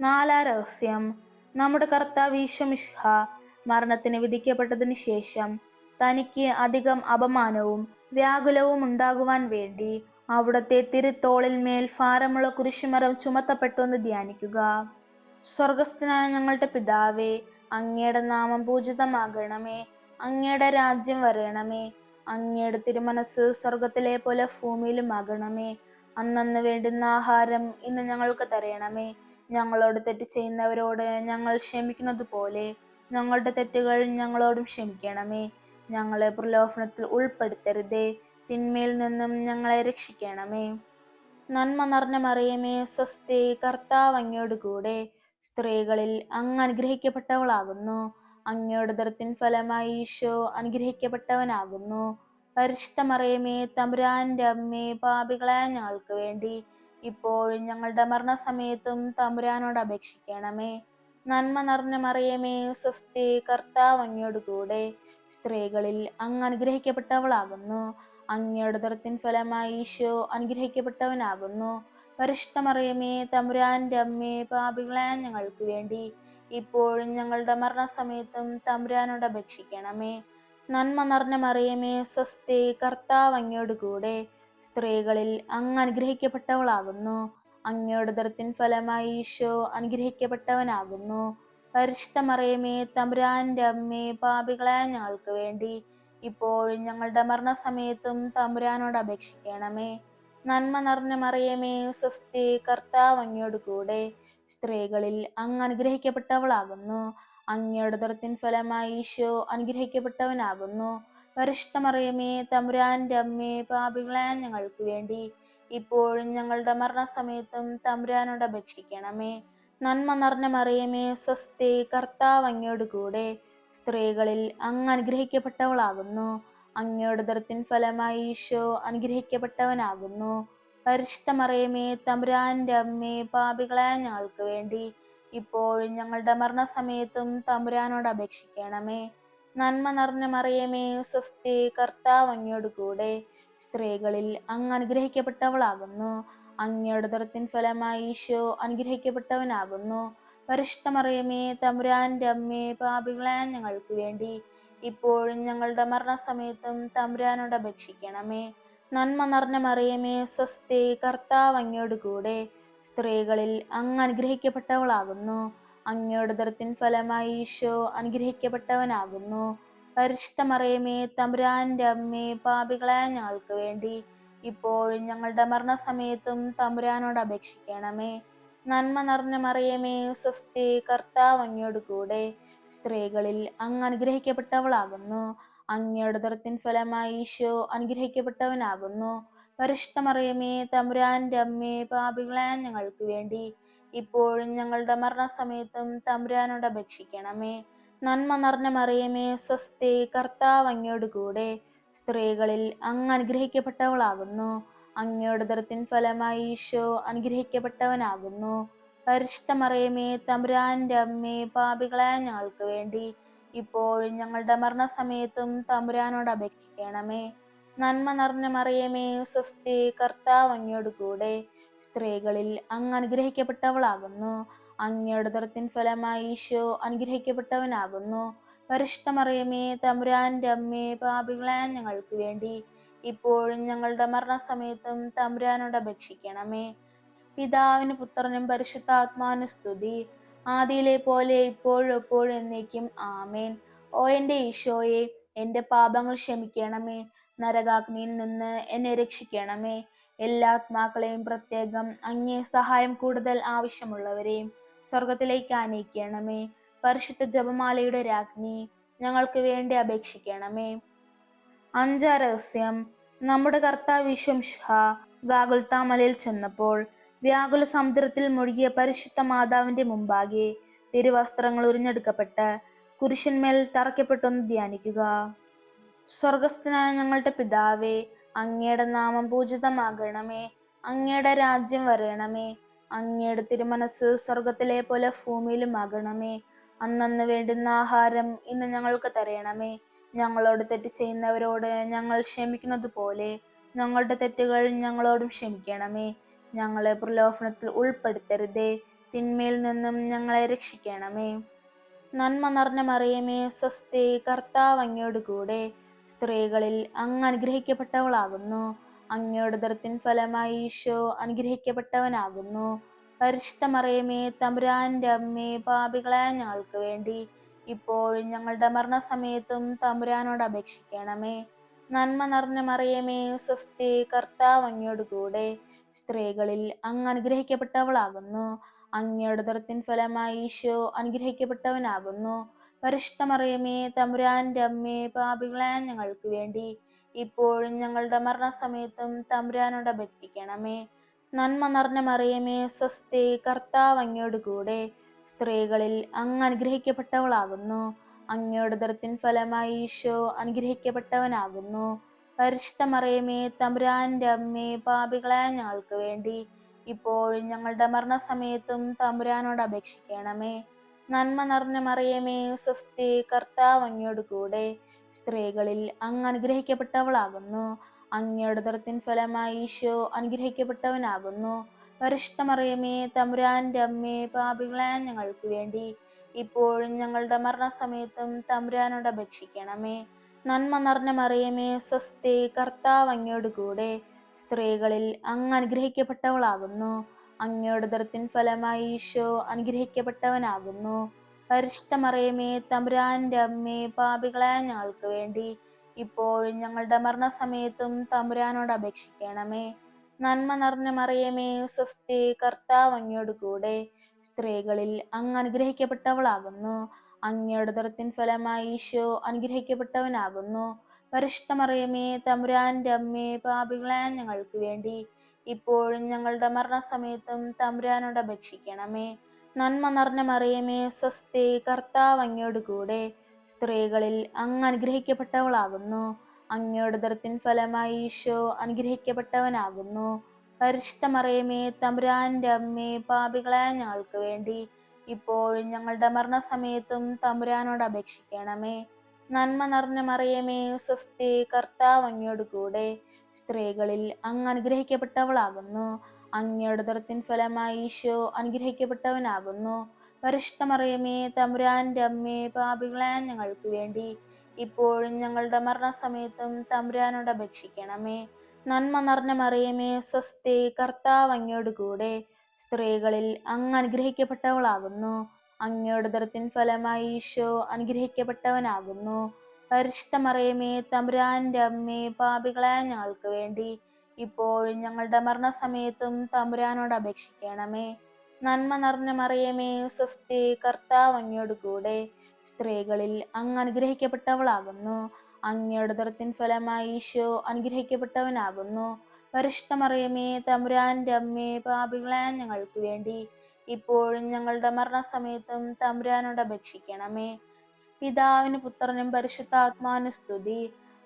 നാലാം രഹസ്യം. നമ്മുടെ കർത്താവ് ഈശോ മിശിഹ മരണത്തിന് വിധിക്കപ്പെട്ടതിന് ശേഷം തനിക്ക് അധികം അപമാനവും വ്യാകുലവും ഉണ്ടാകുവാൻ വേണ്ടി അവിടുത്തെ തിരുത്തോളിൽ മേൽ ഭാരമുള്ള കുരിശുമരം ചുമത്തപ്പെട്ടു എന്ന് ധ്യാനിക്കുക. സ്വർഗസ്ഥനായ ഞങ്ങളുടെ പിതാവേ, അങ്ങയുടെ നാമം പൂജിതമാകണമേ. അങ്ങയുടെ രാജ്യം വരണമേ. അങ്ങയുടെ തിരുമനസ് സ്വർഗത്തിലെ പോലെ ഭൂമിയിലും ആകണമേ. അന്നന്ന് വേണ്ടുന്ന ആഹാരം ഇന്ന് ഞങ്ങൾക്ക് തരണമേ. ഞങ്ങളോട് തെറ്റ് ചെയ്യുന്നവരോട് ഞങ്ങൾ ക്ഷമിക്കുന്നത് പോലെ ഞങ്ങളുടെ തെറ്റുകൾ ഞങ്ങളോടും ക്ഷമിക്കണമേ. ഞങ്ങളെ പ്രലോഭനത്തിൽ ഉൾപ്പെടുത്തരുതേ, തിന്മയിൽ നിന്നും ഞങ്ങളെ രക്ഷിക്കണമേ. നന്മ നിറഞ്ഞ മറിയമേ, സ്വസ്തി, കർത്താവ് അങ്ങയോട് കൂടെ, സ്ത്രീകളിൽ അങ്ങ് അനുഗ്രഹിക്കപ്പെട്ടവളാകുന്നു. അങ്ങയുടെ ഉദരത്തിൻ ഫലമായി ഈശോ അനുഗ്രഹിക്കപ്പെട്ടവനാകുന്നു. പരിശുദ്ധ മറിയമേ, തമ്പുരാന്റെ അമ്മേ, പാപികളായ ഞങ്ങൾക്ക് വേണ്ടി ഇപ്പോഴും ഞങ്ങളുടെ മരണസമയത്തും തമ്പുരാനോട് അപേക്ഷിക്കണമേ. നന്മ നിറഞ്ഞ മറിയമേ, സ്വസ്തി, കർത്താവ് അങ്ങയോട് കൂടെ, സ്ത്രീകളിൽ അങ്ങ് അനുഗ്രഹിക്കപ്പെട്ടവളാകുന്നു. അങ്ങയുടെ ഉദരത്തിൻ ഫലമായി ഈശോ അനുഗ്രഹിക്കപ്പെട്ടവനാകുന്നു. പരിശുദ്ധ മറിയമേ, തമ്പുരാന്റെ അമ്മേ, പാപികളായ ഞങ്ങൾക്ക് വേണ്ടി ഇപ്പോഴും ഞങ്ങളുടെ മരണസമയത്തും തമ്പുരാനോട് അപേക്ഷിക്കണമേ. നന്മ നിറഞ്ഞ മറിയമേ, സ്വസ്തി, കർത്താവ് അങ്ങയോട് കൂടെ, സ്ത്രീകളിൽ അങ്ങ് അനുഗ്രഹിക്കപ്പെട്ടവളാകുന്നു. അങ്ങയുടെ ഉദരത്തിൻ ഫലമായി ഈശോ അനുഗ്രഹിക്കപ്പെട്ടവനാകുന്നു. പരിശുദ്ധ മറിയമേ, തമ്പുരാന്റെ അമ്മേ, പാപികളായ ഞങ്ങൾക്ക് വേണ്ടി ഇപ്പോഴും ഞങ്ങളുടെ മരണസമയത്തും തമ്പുരാനോട് അപേക്ഷിക്കണമേ. നന്മ നിറഞ്ഞ മറിയമേ, സ്വസ്തി, കർത്താവ് അങ്ങയോട് കൂടെ, സ്ത്രീകളിൽ അങ്ങ് അനുഗ്രഹിക്കപ്പെട്ടവളാകുന്നു. അങ്ങയുടെ ഉദരത്തിൻ ഫലമായി ഈശോ അനുഗ്രഹിക്കപ്പെട്ടവനാകുന്നു. പരിശുദ്ധ മറിയമേ, തമ്പുരാന്റെ അമ്മേ, പാപികളായ ഞങ്ങൾക്ക് വേണ്ടി ഇപ്പോഴും ഞങ്ങളുടെ മരണസമയത്തും തമ്പുരാനോട് അപേക്ഷിക്കണമേ. നന്മ നിറഞ്ഞ മറിയമേ, സ്വസ്തി, കർത്താവ് അങ്ങയോട് കൂടെ, സ്ത്രീകളിൽ അങ്ങ് അനുഗ്രഹിക്കപ്പെട്ടവളാകുന്നു. അങ്ങയുടെ ഉദരത്തിൻ ഫലമായി ഈശോ അനുഗ്രഹിക്കപ്പെട്ടവനാകുന്നു. പരിശുദ്ധ മറിയമേ, തമ്പുരാന്റെ അമ്മേ, പാപികളായ ഞങ്ങൾക്ക് വേണ്ടി ഇപ്പോഴും ഞങ്ങളുടെ മരണസമയത്തും തമ്പുരാനോട് അപേക്ഷിക്കണമേ. നന്മ നിറഞ്ഞ മറിയമേ, സ്വസ്തി, കർത്താവ് അങ്ങയോട് കൂടെ, സ്ത്രീകളിൽ അങ്ങ് അനുഗ്രഹിക്കപ്പെട്ടവളാകുന്നു. അങ്ങയുടെ ഉദരത്തിൻ ഫലമായി ഈശോ അനുഗ്രഹിക്കപ്പെട്ടവനാകുന്നു. പരിശുദ്ധ മറിയമേ, തമ്പുരാന്റെ അമ്മേ, പാപികളായ ഞങ്ങൾക്ക് വേണ്ടി ഇപ്പോഴും ഞങ്ങളുടെ മരണസമയത്തും തമ്പുരാനോട് അപേക്ഷിക്കണമേ. നന്മ നിറഞ്ഞ മറിയമേ, സ്വസ്തി, കർത്താവ് അങ്ങയോട് കൂടെ, സ്ത്രീകളിൽ അങ്ങ് അനുഗ്രഹിക്കപ്പെട്ടവളാകുന്നു. അങ്ങയുടെ ഉദരത്തിൻ ഫലമായി ഈശോ അനുഗ്രഹിക്കപ്പെട്ടവനാകുന്നു. പരിശുദ്ധ മറിയമേ, തമ്പുരാന്റെ അമ്മേ, പാപികളായ ഞങ്ങൾക്ക് വേണ്ടി ഇപ്പോഴും ഞങ്ങളുടെ മരണസമയത്തും തമ്പുരാനോട് അപേക്ഷിക്കണമേ. നന്മ നിറഞ്ഞ മറിയമേ, സ്വസ്തി, കർത്താവ് അങ്ങയോട് കൂടെ, സ്ത്രീകളിൽ അങ്ങ് അനുഗ്രഹിക്കപ്പെട്ടവളാകുന്നു. അങ്ങയുടെ ഉദരത്തിൻ ഫലമായി ഈശോ അനുഗ്രഹിക്കപ്പെട്ടവനാകുന്നു. പരിശുദ്ധ മറിയമേ, തമ്പുരാന്റെ അമ്മേ, പാപികളായ ഞങ്ങൾക്ക് വേണ്ടി ഇപ്പോഴും ഞങ്ങളുടെ മരണസമയത്തും തമ്പുരാനോട് അപേക്ഷിക്കണമേ. നന്മ നിറഞ്ഞ മറിയമേ, സ്വസ്തി, കർത്താവ് അങ്ങയോട് കൂടെ, സ്ത്രീകളിൽ അങ്ങ് അനുഗ്രഹിക്കപ്പെട്ടവളാകുന്നു. അങ്ങയുടെ ഉദരത്തിൻ ഫലമായി ഈശോ അനുഗ്രഹിക്കപ്പെട്ടവനാകുന്നു. പരിശുദ്ധ മറിയമേ തമ്പുരാന്റെ അമ്മേ, പാപികളായ ഞങ്ങൾക്ക് വേണ്ടി ഇപ്പോഴും ഞങ്ങളുടെ മരണസമയത്തും തമ്പുരാനോട് അപേക്ഷിക്കണമേ. നന്മ നിറഞ്ഞ മറിയമേ, സ്വസ്തി, കർത്താവ് അങ്ങയോട് കൂടെ, സ്ത്രീകളിൽ അങ്ങ് അനുഗ്രഹിക്കപ്പെട്ടവളാകുന്നു. അങ്ങയുടെ ഉദരത്തിൻ ഫലമായി ഈശോ അനുഗ്രഹിക്കപ്പെട്ടവനാകുന്നു. പരിശുദ്ധ മറിയമേ തമ്പുരാന്റെ അമ്മേ, പാപികളായ ഞങ്ങൾക്ക് വേണ്ടി ഇപ്പോഴും ഞങ്ങളുടെ മരണസമയത്തും തമ്പുരാനോട് അപേക്ഷിക്കണമേ. പിതാവിന് പുത്രനും പരിശുദ്ധാത്മാവിന് സ്തുതി, ആദിയിലെ പോലെ ഇപ്പോഴും എപ്പോഴും എന്നേക്കും ആമേൻ. ഓ എൻ്റെ ഈശോയെ, എൻ്റെ പാപങ്ങൾ ക്ഷമിക്കണമേ. നരകാഗ്നിയിൽ നിന്ന് എന്നെ രക്ഷിക്കണമേ. എല്ലാ ആത്മാക്കളെയും, പ്രത്യേകം അങ്ങേ സഹായം കൂടുതൽ ആവശ്യമുള്ളവരെയും സ്വർഗത്തിലേക്ക് ആനയിക്കണമേ. പരിശുദ്ധ ജപമാലയുടെ രാജ്ഞി, ഞങ്ങൾക്ക് വേണ്ടി അപേക്ഷിക്കണമേ. അഞ്ചാം രഹസ്യം. നമ്മുടെ കർത്താവ് ഈശോമിശിഹാ ഗാഗുൽത്താ മലയിൽ ചെന്നപ്പോൾ വ്യാകുല സമുദ്രത്തിൽ മുഴുകിയ പരിശുദ്ധ മാതാവിന്റെ മുമ്പാകെ തിരുവസ്ത്രങ്ങൾ ഉരിഞ്ഞെടുക്കപ്പെട്ട് കുരിശന്മേൽ തറയ്ക്കപ്പെട്ടൊന്ന് ധ്യാനിക്കുക. സ്വർഗസ്ഥനായ ഞങ്ങളുടെ പിതാവേ, അങ്ങയുടെ നാമം പൂജിതമാകണമേ. അങ്ങയുടെ രാജ്യം വരണമേ. അങ്ങയുടെ തിരുമനസ് സ്വർഗത്തിലെ പോലെ ഭൂമിയിലും ആകണമേ. അന്നന്ന് വേണ്ടുന്ന ആഹാരം ഇന്ന് ഞങ്ങൾക്ക് തരണമേ. ഞങ്ങളോട് തെറ്റ് ചെയ്യുന്നവരോട് ഞങ്ങൾ ക്ഷമിക്കുന്നത് പോലെ ഞങ്ങളുടെ തെറ്റുകൾ ഞങ്ങളോടും ക്ഷമിക്കണമേ. ഞങ്ങളെ പ്രലോഭനത്തിൽ ഉൾപ്പെടുത്തരുതേ, തിന്മയിൽ നിന്നും ഞങ്ങളെ രക്ഷിക്കണമേ. നന്മ നിറഞ്ഞ മറിയമേ, സ്വസ്തി, കർത്താവ് അങ്ങയോട് കൂടെ, സ്ത്രീകളിൽ അങ്ങ് അനുഗ്രഹിക്കപ്പെട്ടവളാകുന്നു. അങ്ങയുടെ ഉദരത്തിൻ ഫലമായി ഈശോ അനുഗ്രഹിക്കപ്പെട്ടവനാകുന്നു. പരിശുദ്ധ മറിയമേ തമ്പുരാന്റെ അമ്മേ, പാപികളായ ഞങ്ങൾക്ക് വേണ്ടി ഇപ്പോഴും ഞങ്ങളുടെ മരണസമയത്തും തമ്പുരാനോട് അപേക്ഷിക്കണമേ. നന്മ നിറഞ്ഞ മറിയമേ, സ്വസ്തി, കർത്താവ് അങ്ങയോട് കൂടെ, സ്ത്രീകളിൽ അങ്ങ് അനുഗ്രഹിക്കപ്പെട്ടവളാകുന്നു. അങ്ങയുടെ ഉദരത്തിൻ ഫലമായി ഈശോ അനുഗ്രഹിക്കപ്പെട്ടവനാകുന്നു. പരിശുദ്ധ മറിയമേ തമ്പുരാന്റെ അമ്മേ, പാപികളായ ഞങ്ങൾക്ക് വേണ്ടി ഇപ്പോഴും ഞങ്ങളുടെ മരണസമയത്തും തമ്പുരാനോട് അപേക്ഷിക്കണമേ. നന്മ നിറഞ്ഞ മറിയമേ, സ്വസ്തി, കർത്താവ് അങ്ങയോട് കൂടെ, സ്ത്രീകളിൽ അങ്ങ് അനുഗ്രഹിക്കപ്പെട്ടവളാകുന്നു. അങ്ങയുടെ ഉദരത്തിൻ ഫലമായി ഈശോ അനുഗ്രഹിക്കപ്പെട്ടവനാകുന്നു. പരിശുദ്ധ മറിയമേ തമ്പുരാന്റെ അമ്മേ, പാപികളായ ഞങ്ങൾക്ക് വേണ്ടി ഇപ്പോഴും ഞങ്ങളുടെ മരണസമയത്തും തമ്പുരാനോട് അപേക്ഷിക്കണമേ. നന്മ നിറഞ്ഞ മറിയമേ, സ്വസ്തി, കർത്താവ് അങ്ങയോട് കൂടെ, സ്ത്രീകളിൽ അങ്ങ് അനുഗ്രഹിക്കപ്പെട്ടവളാകുന്നു. അങ്ങയുടെ ഉദരത്തിൻ ഫലമായി ഈശോ അനുഗ്രഹിക്കപ്പെട്ടവനാകുന്നു. പരിശുദ്ധ മറിയമേ തമ്പുരാന്റെ അമ്മേ, പാപികളായ ഞങ്ങൾക്ക് വേണ്ടി ഇപ്പോഴും ഞങ്ങളുടെ മരണസമയത്തും തമ്പുരാനോട് അപേക്ഷിക്കണമേ. നന്മ നിറഞ്ഞ മറിയമേ, സ്വസ്തി, കർത്താവ് അങ്ങയോട് കൂടെ, സ്ത്രീകളിൽ അങ്ങ് അനുഗ്രഹിക്കപ്പെട്ടവളാകുന്നു. അങ്ങയുടെ ഉദരത്തിൻ ഫലമായി ഈശോ അനുഗ്രഹിക്കപ്പെട്ടവനാകുന്നു. പരിശുദ്ധ മറിയമേ തമ്പുരാന്റെ അമ്മേ, പാപികളായ ഞങ്ങൾക്ക് വേണ്ടി ഇപ്പോഴും ഞങ്ങളുടെ മരണസമയത്തും തമ്പുരാനോട് അപേക്ഷിക്കണമേ. നന്മ നിറഞ്ഞ മറിയമേ, സ്വസ്തി, കർത്താവ് അങ്ങയോട് കൂടെ, സ്ത്രീകളിൽ അങ്ങ് അനുഗ്രഹിക്കപ്പെട്ടവളാകുന്നു. അങ്ങയുടെ ഉദരത്തിൻ ഫലമായി ഈശോ അനുഗ്രഹിക്കപ്പെട്ടവനാകുന്നു. പരിശുദ്ധ മറിയമേ തമ്പുരാന്റെ അമ്മേ, പാപികളായ ഞങ്ങൾക്ക് വേണ്ടി ഇപ്പോഴും ഞങ്ങളുടെ മരണസമയത്തും തമ്പുരാനോട് അപേക്ഷിക്കണമേ. നന്മ നിറഞ്ഞ മറിയമേ, സ്വസ്തി, കർത്താവ് അങ്ങയോട് കൂടെ, സ്ത്രീകളിൽ അങ്ങ് അനുഗ്രഹിക്കപ്പെട്ടവളാകുന്നു. അങ്ങയുടെ ഉദരത്തിൻ ഫലമായി ഈശോ അനുഗ്രഹിക്കപ്പെട്ടവനാകുന്നു. പരിശുദ്ധ മറിയമേ തമ്പുരാന്റെ അമ്മേ, പാപികളായ ഞങ്ങൾക്ക് വേണ്ടി ഇപ്പോഴും ഞങ്ങളുടെ മരണസമയത്തും തമ്പുരാനോട് അപേക്ഷിക്കണമേ. നന്മ നിറഞ്ഞ മറിയമേ, സ്വസ്തി, കർത്താവ് അങ്ങയോട് കൂടെ, സ്ത്രീകളിൽ അങ്ങ് അനുഗ്രഹിക്കപ്പെട്ടവളാകുന്നു. അങ്ങയുടെ ഉദരത്തിൻ ഫലമായി ഈശോ അനുഗ്രഹിക്കപ്പെട്ടവനാകുന്നു. പരിശുദ്ധ മറിയമേ തമ്പുരാന്റെ അമ്മേ, പാപികളായ ഞങ്ങൾക്ക് വേണ്ടി ഇപ്പോഴും ഞങ്ങളുടെ മരണസമയത്തും തമ്പുരാനോട് അപേക്ഷിക്കണമേ. നന്മ നിറഞ്ഞ മറിയമേ, സ്വസ്തി, കർത്താവ് അങ്ങയോട് കൂടെ, സ്ത്രീകളിൽ അങ്ങ് അനുഗ്രഹിക്കപ്പെട്ടവളാകുന്നു. അങ്ങയുടെ ഉദരത്തിൻ ഫലമായി ഈശോ അനുഗ്രഹിക്കപ്പെട്ടവനാകുന്നു. പരിശുദ്ധ മറിയമേ തമ്പുരാന്റെ അമ്മേ, പാപികളായ ഞങ്ങൾക്ക് വേണ്ടി ഇപ്പോഴും ഞങ്ങളുടെ മരണസമയത്തും തമ്പുരാനോട് അപേക്ഷിക്കണമേ. നന്മ നിറഞ്ഞ മറിയമേ, സ്വസ്തി, കർത്താവ് അങ്ങയോട് കൂടെ, സ്ത്രീകളിൽ അങ്ങ് അനുഗ്രഹിക്കപ്പെട്ടവളാകുന്നു. അങ്ങയുടെ ഉദരത്തിൻ ഫലമായി ഈശോ അനുഗ്രഹിക്കപ്പെട്ടവനാകുന്നു. പരിശുദ്ധ മറിയമേ തമ്പുരാന്റെ അമ്മേ, പാപികളായ ഞങ്ങൾക്ക് വേണ്ടി ഇപ്പോഴും ഞങ്ങളുടെ മരണസമയത്തും തമ്പുരാനോട് അപേക്ഷിക്കണമേ. പിതാവിന് പുത്രനും പരിശുദ്ധാത്മാവിന് സ്തുതി,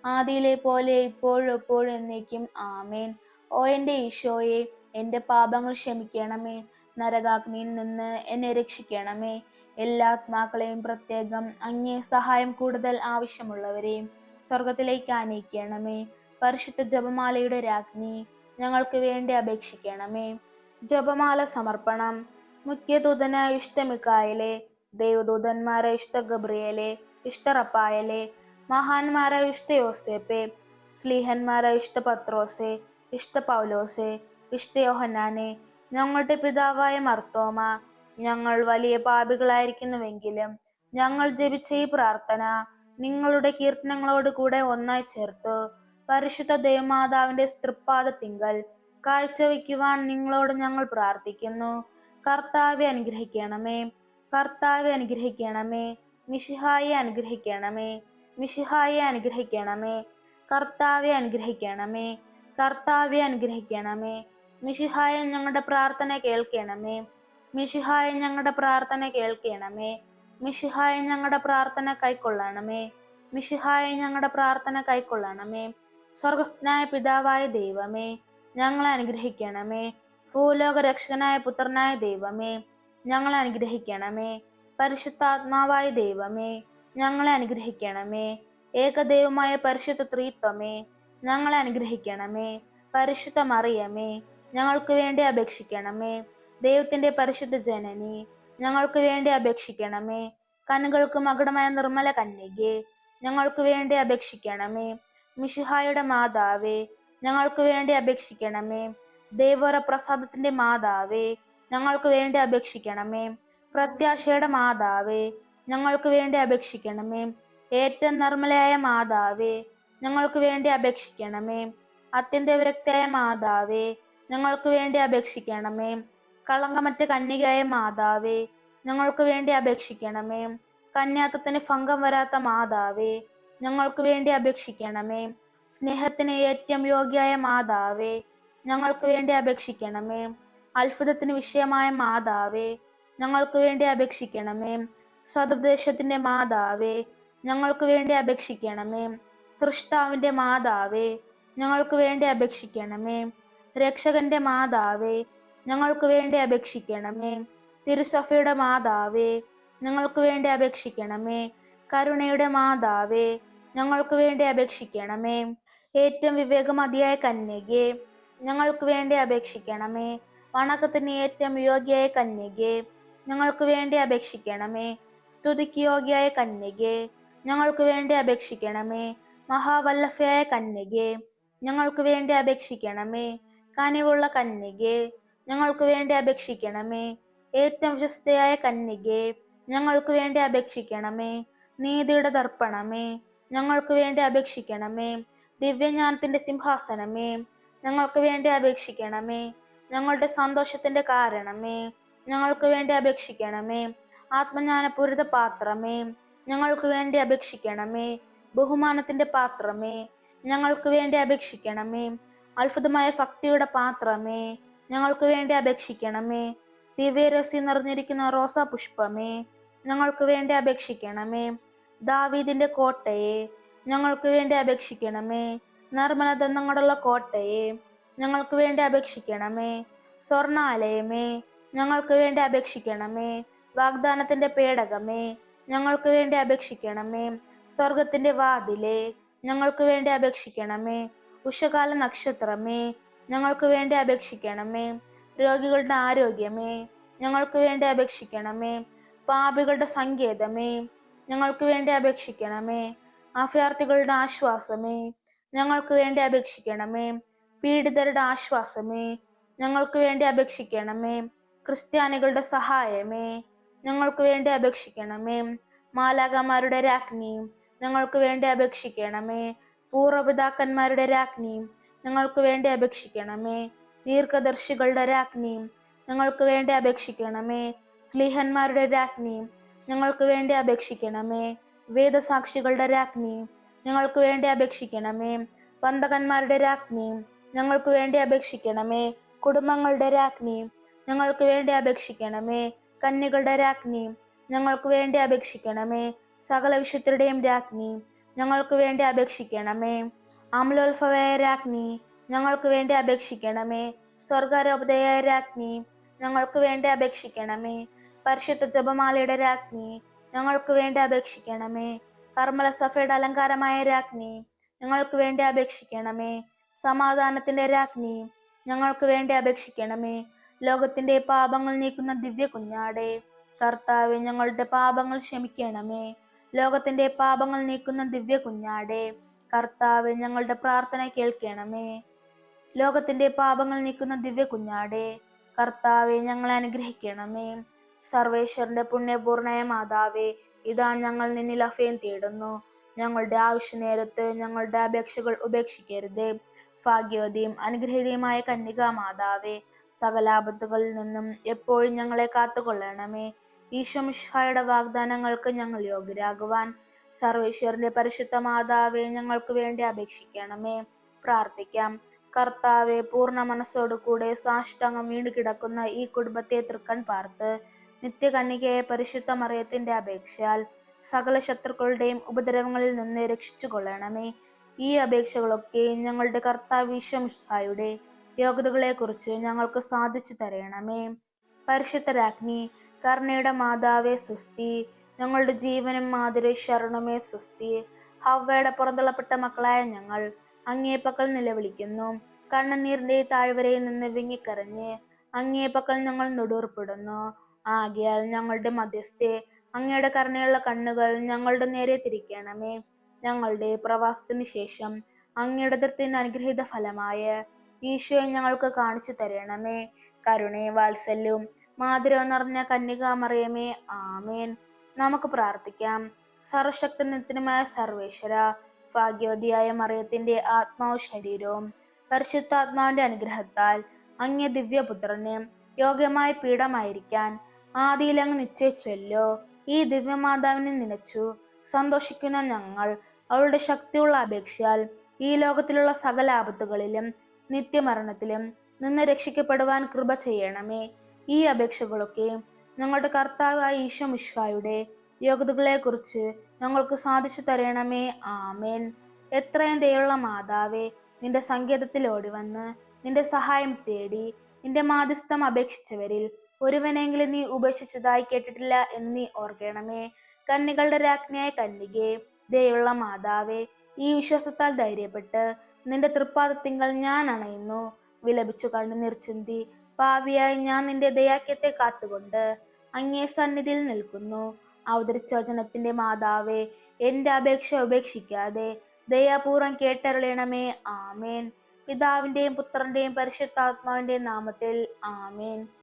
ആദിയിലെ പോലെ ഇപ്പോഴും എപ്പോഴും എന്നേക്കും ആമേൻ. ഓ എൻ്റെ ഈശോയെ, എൻ്റെ പാപങ്ങൾ ക്ഷമിക്കണമേ. നരകാഗ്നിയിൽ നിന്ന് എന്നെ രക്ഷിക്കണമേ. എല്ലാ ആത്മാക്കളെയും, പ്രത്യേകം അങ്ങേ സഹായം കൂടുതൽ ആവശ്യമുള്ളവരെയും സ്വർഗത്തിലേക്ക് ആനയിക്കണമേ. പരിശുദ്ധ ജപമാലയുടെ രാജ്ഞി, ഞങ്ങൾക്ക് വേണ്ടി അപേക്ഷിക്കണമേ. ജപമാല സമർപ്പണം. മുഖ്യദൂതനായ വിശുദ്ധ മിഖായേലേ, ദൈവദൂതന്മാരായ വിശുദ്ധ ഗബ്രിയേലേ, വിശുദ്ധ റഫായേലേ, മഹാന്മാരായ വിശുദ്ധ യോസേപ്പേ, സ്ലീഹന്മാരായ വിശുദ്ധ പത്രോസേ, വിശുദ്ധ പൗലോസേ, വിശുദ്ധ യോഹന്നാനേ, ഞങ്ങളുടെ പിതാവായ മർത്തോമ, ഞങ്ങൾ വലിയ പാപികളായിരിക്കുന്നുവെങ്കിലും ഞങ്ങൾ ജപിച്ച ഈ പ്രാർത്ഥന നിങ്ങളുടെ കീർത്തനങ്ങളോട് കൂടെ ഒന്നായി ചേർത്തു പരിശുദ്ധ ദേവമാതാവിന്റെ തൃപ്പാദത്തിങ്കൽ കാഴ്ചവെക്കുവാൻ നിങ്ങളോട് ഞങ്ങൾ പ്രാർത്ഥിക്കുന്നു. കർത്താവെ അനുഗ്രഹിക്കണമേ. കർത്താവെ അനുഗ്രഹിക്കണമേ. മിശിഹായെ അനുഗ്രഹിക്കണമേ. മിശിഹായെ അനുഗ്രഹിക്കണമേ. കർത്താവെ അനുഗ്രഹിക്കണമേ. കർത്താവെ അനുഗ്രഹിക്കണമേ. മിശിഹായെ ഞങ്ങളുടെ പ്രാർത്ഥന കേൾക്കണമേ. മിശിഹായെ ഞങ്ങളുടെ പ്രാർത്ഥന കേൾക്കണമേ. മിശിഹായെ ഞങ്ങളുടെ പ്രാർത്ഥന കൈക്കൊള്ളണമേ. മിശിഹായെ ഞങ്ങളുടെ പ്രാർത്ഥന കൈക്കൊള്ളണമേ. സ്വർഗസ്ഥനായ പിതാവായ ദൈവമേ, ഞങ്ങളെ അനുഗ്രഹിക്കണമേ. ഭൂലോക രക്ഷകനായ പുത്രനായ ദൈവമേ, ഞങ്ങളെ അനുഗ്രഹിക്കണമേ. പരിശുദ്ധാത്മാവായ ദൈവമേ, ഞങ്ങളെ അനുഗ്രഹിക്കണമേ. ഏകദൈവമായ പരിശുദ്ധ ത്രിത്വമേ, ഞങ്ങളെ അനുഗ്രഹിക്കണമേ. പരിശുദ്ധ മറിയമേ, ഞങ്ങൾക്ക് വേണ്ടി അപേക്ഷിക്കണമേ. ദൈവത്തിന്റെ പരിശുദ്ധ ജനനി, ഞങ്ങൾക്ക് വേണ്ടി അപേക്ഷിക്കണമേ. കണ്ണുകൾക്ക് മകുടമായ നിർമ്മല കന്യകേ, ഞങ്ങൾക്ക് വേണ്ടി അപേക്ഷിക്കണമേ. മിശിഹായുടെ മാതാവേ, ഞങ്ങൾക്ക് വേണ്ടി അപേക്ഷിക്കണമേ. ദേവോര പ്രസാദത്തിന്റെ മാതാവേ, ഞങ്ങൾക്ക് വേണ്ടി അപേക്ഷിക്കണമേ. പ്രത്യാശയുടെ മാതാവേ, ഞങ്ങൾക്ക് വേണ്ടി അപേക്ഷിക്കണമേ. ഏറ്റവും നിർമ്മലയായ മാതാവേ, ഞങ്ങൾക്ക് വേണ്ടി അപേക്ഷിക്കണമേ. അത്യന്ത വിരക്തയായ മാതാവേ, ഞങ്ങൾക്ക് വേണ്ടി അപേക്ഷിക്കണമേ. കളങ്കമറ്റ കന്യകയായ മാതാവേ, ഞങ്ങൾക്ക് വേണ്ടി അപേക്ഷിക്കണമേ. കന്യാത്വത്തിന് ഭംഗം വരാത്ത മാതാവേ, ഞങ്ങൾക്ക് വേണ്ടി അപേക്ഷിക്കണമേ. സ്നേഹത്തിന് ഏറ്റവും യോഗ്യയായ മാതാവേ, ഞങ്ങൾക്ക് വേണ്ടി അപേക്ഷിക്കണമേ. അത്ഭുതത്തിന് വിഷയമായ മാതാവേ, ഞങ്ങൾക്ക് വേണ്ടി അപേക്ഷിക്കണമേ. സതുപദേശത്തിന്റെ മാതാവേ, ഞങ്ങൾക്ക് വേണ്ടി അപേക്ഷിക്കണമേ. സൃഷ്ടാവിന്റെ മാതാവേ, ഞങ്ങൾക്ക് വേണ്ടി അപേക്ഷിക്കണമേ. രക്ഷകന്റെ മാതാവേ, ഞങ്ങൾക്ക് വേണ്ടി അപേക്ഷിക്കണമേ. തിരുസഭയുടെ മാതാവേ, ഞങ്ങൾക്ക് വേണ്ടി അപേക്ഷിക്കണമേ. കരുണയുടെ മാതാവേ, ഞങ്ങൾക്ക് വേണ്ടി അപേക്ഷിക്കണമേ. ഏറ്റവും വിവേകമതിയായ കന്യകേ, ഞങ്ങൾക്ക് വേണ്ടി അപേക്ഷിക്കണമേ. വണക്കത്തിന് ഏറ്റവും യോഗ്യയായ കന്യകേ, ഞങ്ങൾക്ക് വേണ്ടി അപേക്ഷിക്കണമേ. സ്തുതിക്ക് യോഗ്യയായ കന്യകേ, ഞങ്ങൾക്ക് വേണ്ടി അപേക്ഷിക്കണമേ. മഹാവല്ലഭയായ കന്യകേ, ഞങ്ങൾക്ക് വേണ്ടി അപേക്ഷിക്കണമേ. കനിവുള്ള കന്യകേ, ഞങ്ങൾക്ക് വേണ്ടി അപേക്ഷിക്കണമേ. ഏറ്റവും വിശ്വസ്തയായ കന്യകേ, ഞങ്ങൾക്ക് വേണ്ടി അപേക്ഷിക്കണമേ. നീതിയുടെ ദർപ്പണമേ, ഞങ്ങൾക്ക് വേണ്ടി അപേക്ഷിക്കണമേ. ദിവ്യജ്ഞാനത്തിന്റെ സിംഹാസനമേ, ഞങ്ങൾക്ക് വേണ്ടി അപേക്ഷിക്കണമേ. ഞങ്ങളുടെ സന്തോഷത്തിന്റെ കാരണമേ, ഞങ്ങൾക്ക് വേണ്ടി അപേക്ഷിക്കണമേ. ആത്മജ്ഞാനപൂരിത പാത്രമേ, ഞങ്ങൾക്ക് വേണ്ടി അപേക്ഷിക്കണമേ. ബഹുമാനത്തിന്റെ പാത്രമേ, ഞങ്ങൾക്ക് വേണ്ടി അപേക്ഷിക്കണമേ. അത്ഭുതമായ ഭക്തിയുടെ പാത്രമേ, ഞങ്ങൾക്ക് വേണ്ടി അപേക്ഷിക്കണമേ. ദിവ്യരഹസ്യം നിറഞ്ഞിരിക്കുന്ന റോസാ പുഷ്പമേ, ഞങ്ങൾക്ക് വേണ്ടി അപേക്ഷിക്കണമേ. ദാവീദിന്റെ കോട്ടയെ, ഞങ്ങൾക്ക് വേണ്ടി അപേക്ഷിക്കണമേ. നിർമ്മല ദന്തങ്ങളുള്ള കോട്ടയെ, ഞങ്ങൾക്ക് വേണ്ടി അപേക്ഷിക്കണമേ. സ്വർണാലയമേ, ഞങ്ങൾക്ക് വേണ്ടി അപേക്ഷിക്കണമേ. വാഗ്ദാനത്തിന്റെ പേടകമേ, ഞങ്ങൾക്ക് വേണ്ടി അപേക്ഷിക്കണമേ. സ്വർഗത്തിന്റെ വാതിലെ, ഞങ്ങൾക്ക് വേണ്ടി അപേക്ഷിക്കണമേ. ഉഷകാല നക്ഷത്രമേ, ഞങ്ങൾക്ക് വേണ്ടി അപേക്ഷിക്കണമേ. രോഗികളുടെ ആരോഗ്യമേ, ഞങ്ങൾക്ക് വേണ്ടി അപേക്ഷിക്കണമേ. പാപികളുടെ സങ്കേതമേ, ഞങ്ങൾക്ക് വേണ്ടി അപേക്ഷിക്കണമേ. അഭയാർത്ഥികളുടെ ആശ്വാസമേ, ഞങ്ങൾക്ക് വേണ്ടി അപേക്ഷിക്കണമേ. പീഡിതരുടെ ആശ്വാസമേ, ഞങ്ങൾക്ക് വേണ്ടി അപേക്ഷിക്കണമേ. ക്രിസ്ത്യാനികളുടെ സഹായമേ, ഞങ്ങൾക്ക് വേണ്ടി അപേക്ഷിക്കണമേ. മാലാഖമാരുടെ രാജ്ഞി, ഞങ്ങൾക്ക് വേണ്ടി അപേക്ഷിക്കണമേ. പൂർവപിതാക്കന്മാരുടെ രാജ്ഞി, ഞങ്ങൾക്ക് വേണ്ടി അപേക്ഷിക്കണമേ. ദീർഘദർശികളുടെ രാജ്ഞി, ഞങ്ങൾക്ക് വേണ്ടി അപേക്ഷിക്കണമേ. സ്ലീഹന്മാരുടെ രാജ്ഞി, ഞങ്ങൾക്ക് വേണ്ടി അപേക്ഷിക്കണമേ. വേദസാക്ഷികളുടെ രാജ്ഞി, ഞങ്ങൾക്ക് വേണ്ടി അപേക്ഷിക്കണമേ. പന്തകന്മാരുടെ രാജ്ഞി, ഞങ്ങൾക്ക് വേണ്ടി അപേക്ഷിക്കണമേ. കുടുംബങ്ങളുടെ രാജ്ഞി, ഞങ്ങൾക്ക് വേണ്ടി അപേക്ഷിക്കണമേ. കന്യകളുടെ രാജ്ഞി, ഞങ്ങൾക്ക് വേണ്ടി അപേക്ഷിക്കണമേ. സകല വിശുദ്ധരുടെയും രാജ്ഞി, ഞങ്ങൾക്ക് വേണ്ടി അപേക്ഷിക്കണമേ. അമലോത്ഭവയായ രാജ്ഞി, ഞങ്ങൾക്ക് വേണ്ടി അപേക്ഷിക്കണമേ. സ്വർഗാരോപതയായ രാജ്ഞി, ഞങ്ങൾക്ക് വേണ്ടി അപേക്ഷിക്കണമേ. പരിശുദ്ധ ജപമാലയുടെ രാജ്ഞി, ഞങ്ങൾക്ക് വേണ്ടി അപേക്ഷിക്കണമേ. കർമ്മല സഭയുടെ അലങ്കാരമായ രാജ്ഞി, ഞങ്ങൾക്ക് വേണ്ടി അപേക്ഷിക്കണമേ. സമാധാനത്തിന്റെ രാജ്ഞി, ഞങ്ങൾക്ക് വേണ്ടി അപേക്ഷിക്കണമേ. ലോകത്തിന്റെ പാപങ്ങൾ നീക്കുന്ന ദിവ്യ കുഞ്ഞാടേ, കർത്താവെ ഞങ്ങളുടെ പാപങ്ങൾ ക്ഷമിക്കണമേ. ലോകത്തിന്റെ പാപങ്ങൾ നീക്കുന്ന ദിവ്യ കുഞ്ഞാടേ, കർത്താവെ ഞങ്ങളുടെ പ്രാർത്ഥന കേൾക്കണമേ. ലോകത്തിന്റെ പാപങ്ങൾ നീക്കുന്ന ദിവ്യ കുഞ്ഞാടേ, കർത്താവെ ഞങ്ങളെ അനുഗ്രഹിക്കണമേ. സർവേശ്വരന്റെ പുണ്യപൂർണയ മാതാവേ, ഇതാ ഞങ്ങൾ നിന്നിൽ അഭയം തേടുന്നു. ഞങ്ങളുടെ ആവശ്യ നേരത്ത് ഞങ്ങളുടെ അപേക്ഷകൾ ഉപേക്ഷിക്കരുതേ. ഭാഗ്യവതിയും അനുഗ്രഹീതയുമായ കന്യകാ മാതാവേ, സകല ആപത്തുകളിൽ നിന്നും എപ്പോഴും ഞങ്ങളെ കാത്തുകൊള്ളണമേ. ഈശോ മിശിഹായുടെ വാഗ്ദാനങ്ങൾക്ക് ഞങ്ങൾ യോഗ്യരാകുവാൻ സർവേശ്വരന്റെ പരിശുദ്ധ മാതാവേ, ഞങ്ങൾക്ക് വേണ്ടി അപേക്ഷിക്കണമേ. പ്രാർത്ഥിക്കാം. കർത്താവെ, പൂർണ്ണ മനസ്സോടുകൂടെ സാഷ്ടാംഗം വീണു കിടക്കുന്ന ഈ കുടുംബത്തെ തൃക്കൺ പാർത്ത് നിത്യകന്യകയായ പരിശുദ്ധ മറിയത്തിന്റെ അപേക്ഷയാൽ സകല ശത്രുക്കളുടെയും ഉപദ്രവങ്ങളിൽ നിന്ന് രക്ഷിച്ചു കൊള്ളണമേ. ഈ അപേക്ഷകളൊക്കെ ഞങ്ങളുടെ കർത്താവ് ഈശോ മിശിഹായുടെ യോഗ്യതകളെ കുറിച്ച് ഞങ്ങൾക്ക് സാധിച്ചു തരണമേ. പരിശുദ്ധ രാജ്ഞി, കരുണയുടെ മാതാവേ സ്വസ്തി. ഞങ്ങളുടെ ജീവനും മാതിരി ശരണമേ സ്വസ്തി. ഹവ്വയുടെ പുറന്തള്ളപ്പെട്ട മക്കളായ ഞങ്ങൾ അങ്ങേ പക്കൽ നിലവിളിക്കുന്നു. കണ്ണുനീരിന്റെ താഴ്വരയിൽ നിന്ന് വിങ്ങിക്കരഞ്ഞ് അങ്ങേ പക്കൽ ഞങ്ങൾ നെടുവേർപ്പെടുന്നു. ആകയാൽ ഞങ്ങളുടെ മധ്യസ്ഥെ, അങ്ങയുടെ കരുണയുള്ള കണ്ണുകൾ ഞങ്ങളുടെ നേരെ തിരിക്കണമേ. ഞങ്ങളുടെ പ്രവാസത്തിന് ശേഷം അങ്ങയുടെ ദൃത്തിന്റെ അനുഗ്രഹീത ഫലമായ ഈശോയെ ഞങ്ങൾക്ക് കാണിച്ചു തരണമേ. കരുണയും വാത്സല്യവും മാധുര്യവും നിറഞ്ഞ കന്യകാ മറിയമേ, ആമേൻ. നമുക്ക് പ്രാർത്ഥിക്കാം. സർവശക്തനുമായ സർവേശ്വര, ഭാഗ്യവതിയായ മറിയത്തിന്റെ ആത്മാവും ശരീരവും പരിശുദ്ധാത്മാവിന്റെ അനുഗ്രഹത്താൽ അങ്ങേ ദിവ്യപുത്രന് യോഗ്യമായ പീഠമായിരിക്കാൻ ആദിയിൽ അങ്ങ് നിശ്ചയിച്ചല്ലോ. ഈ ദിവ്യമാതാവിനെ നനച്ചു സന്തോഷിക്കുന്ന ഞങ്ങൾ അവളുടെ ശക്തിയുള്ള അപേക്ഷയാൽ ഈ ലോകത്തിലുള്ള സകല ആപത്തുകളിലും നിത്യമരണത്തിലും നിന്ന് രക്ഷിക്കപ്പെടുവാൻ കൃപ ചെയ്യണമേ. ഈ അപേക്ഷകളൊക്കെ ഞങ്ങളുടെ കർത്താവായ ഈശോ മിശിഹായുടെ യോഗ്യതകളെ കുറിച്ച് ഞങ്ങൾക്ക് സാധിച്ചു തരണമേ. ആമേൻ. എത്രയും ദയുള്ള മാതാവേ, നിന്റെ സങ്കേതത്തിൽ ഓടിവന്ന് നിന്റെ സഹായം തേടി നിന്റെ മാധ്യസ്ഥം അപേക്ഷിച്ചവരിൽ ഒരുവനെങ്കിലും നീ ഉപേക്ഷിച്ചതായി കേട്ടിട്ടില്ല എന്ന് നീ ഓർക്കണമേ. കന്യകളുടെ രാജ്ഞിയായ കന്യകേ, ദയുള്ള മാതാവേ, ഈ വിശ്വാസത്താൽ ധൈര്യപ്പെട്ട് നിന്റെ തൃപ്പാദത്തിങ്കൽ ഞാൻ അണയുന്നു. വിലപിച്ചു കണ്ണുനീർ ചിന്തി പാപിയായി ഞാൻ നിന്റെ ദയാക്യത്തെ കാത്തുകൊണ്ട് അങ്ങേ സന്നിധിയിൽ നിൽക്കുന്നു. അവതരിച്ച വചനത്തിന്റെ മാതാവേ, എന്റെ അപേക്ഷ ഉപേക്ഷിക്കാതെ ദയാപൂർവം കേട്ടരുളണമേ. ആമേൻ. പിതാവിന്റെയും പുത്രന്റെയും പരിശുദ്ധാത്മാവിന്റെയും നാമത്തിൽ. ആമേൻ.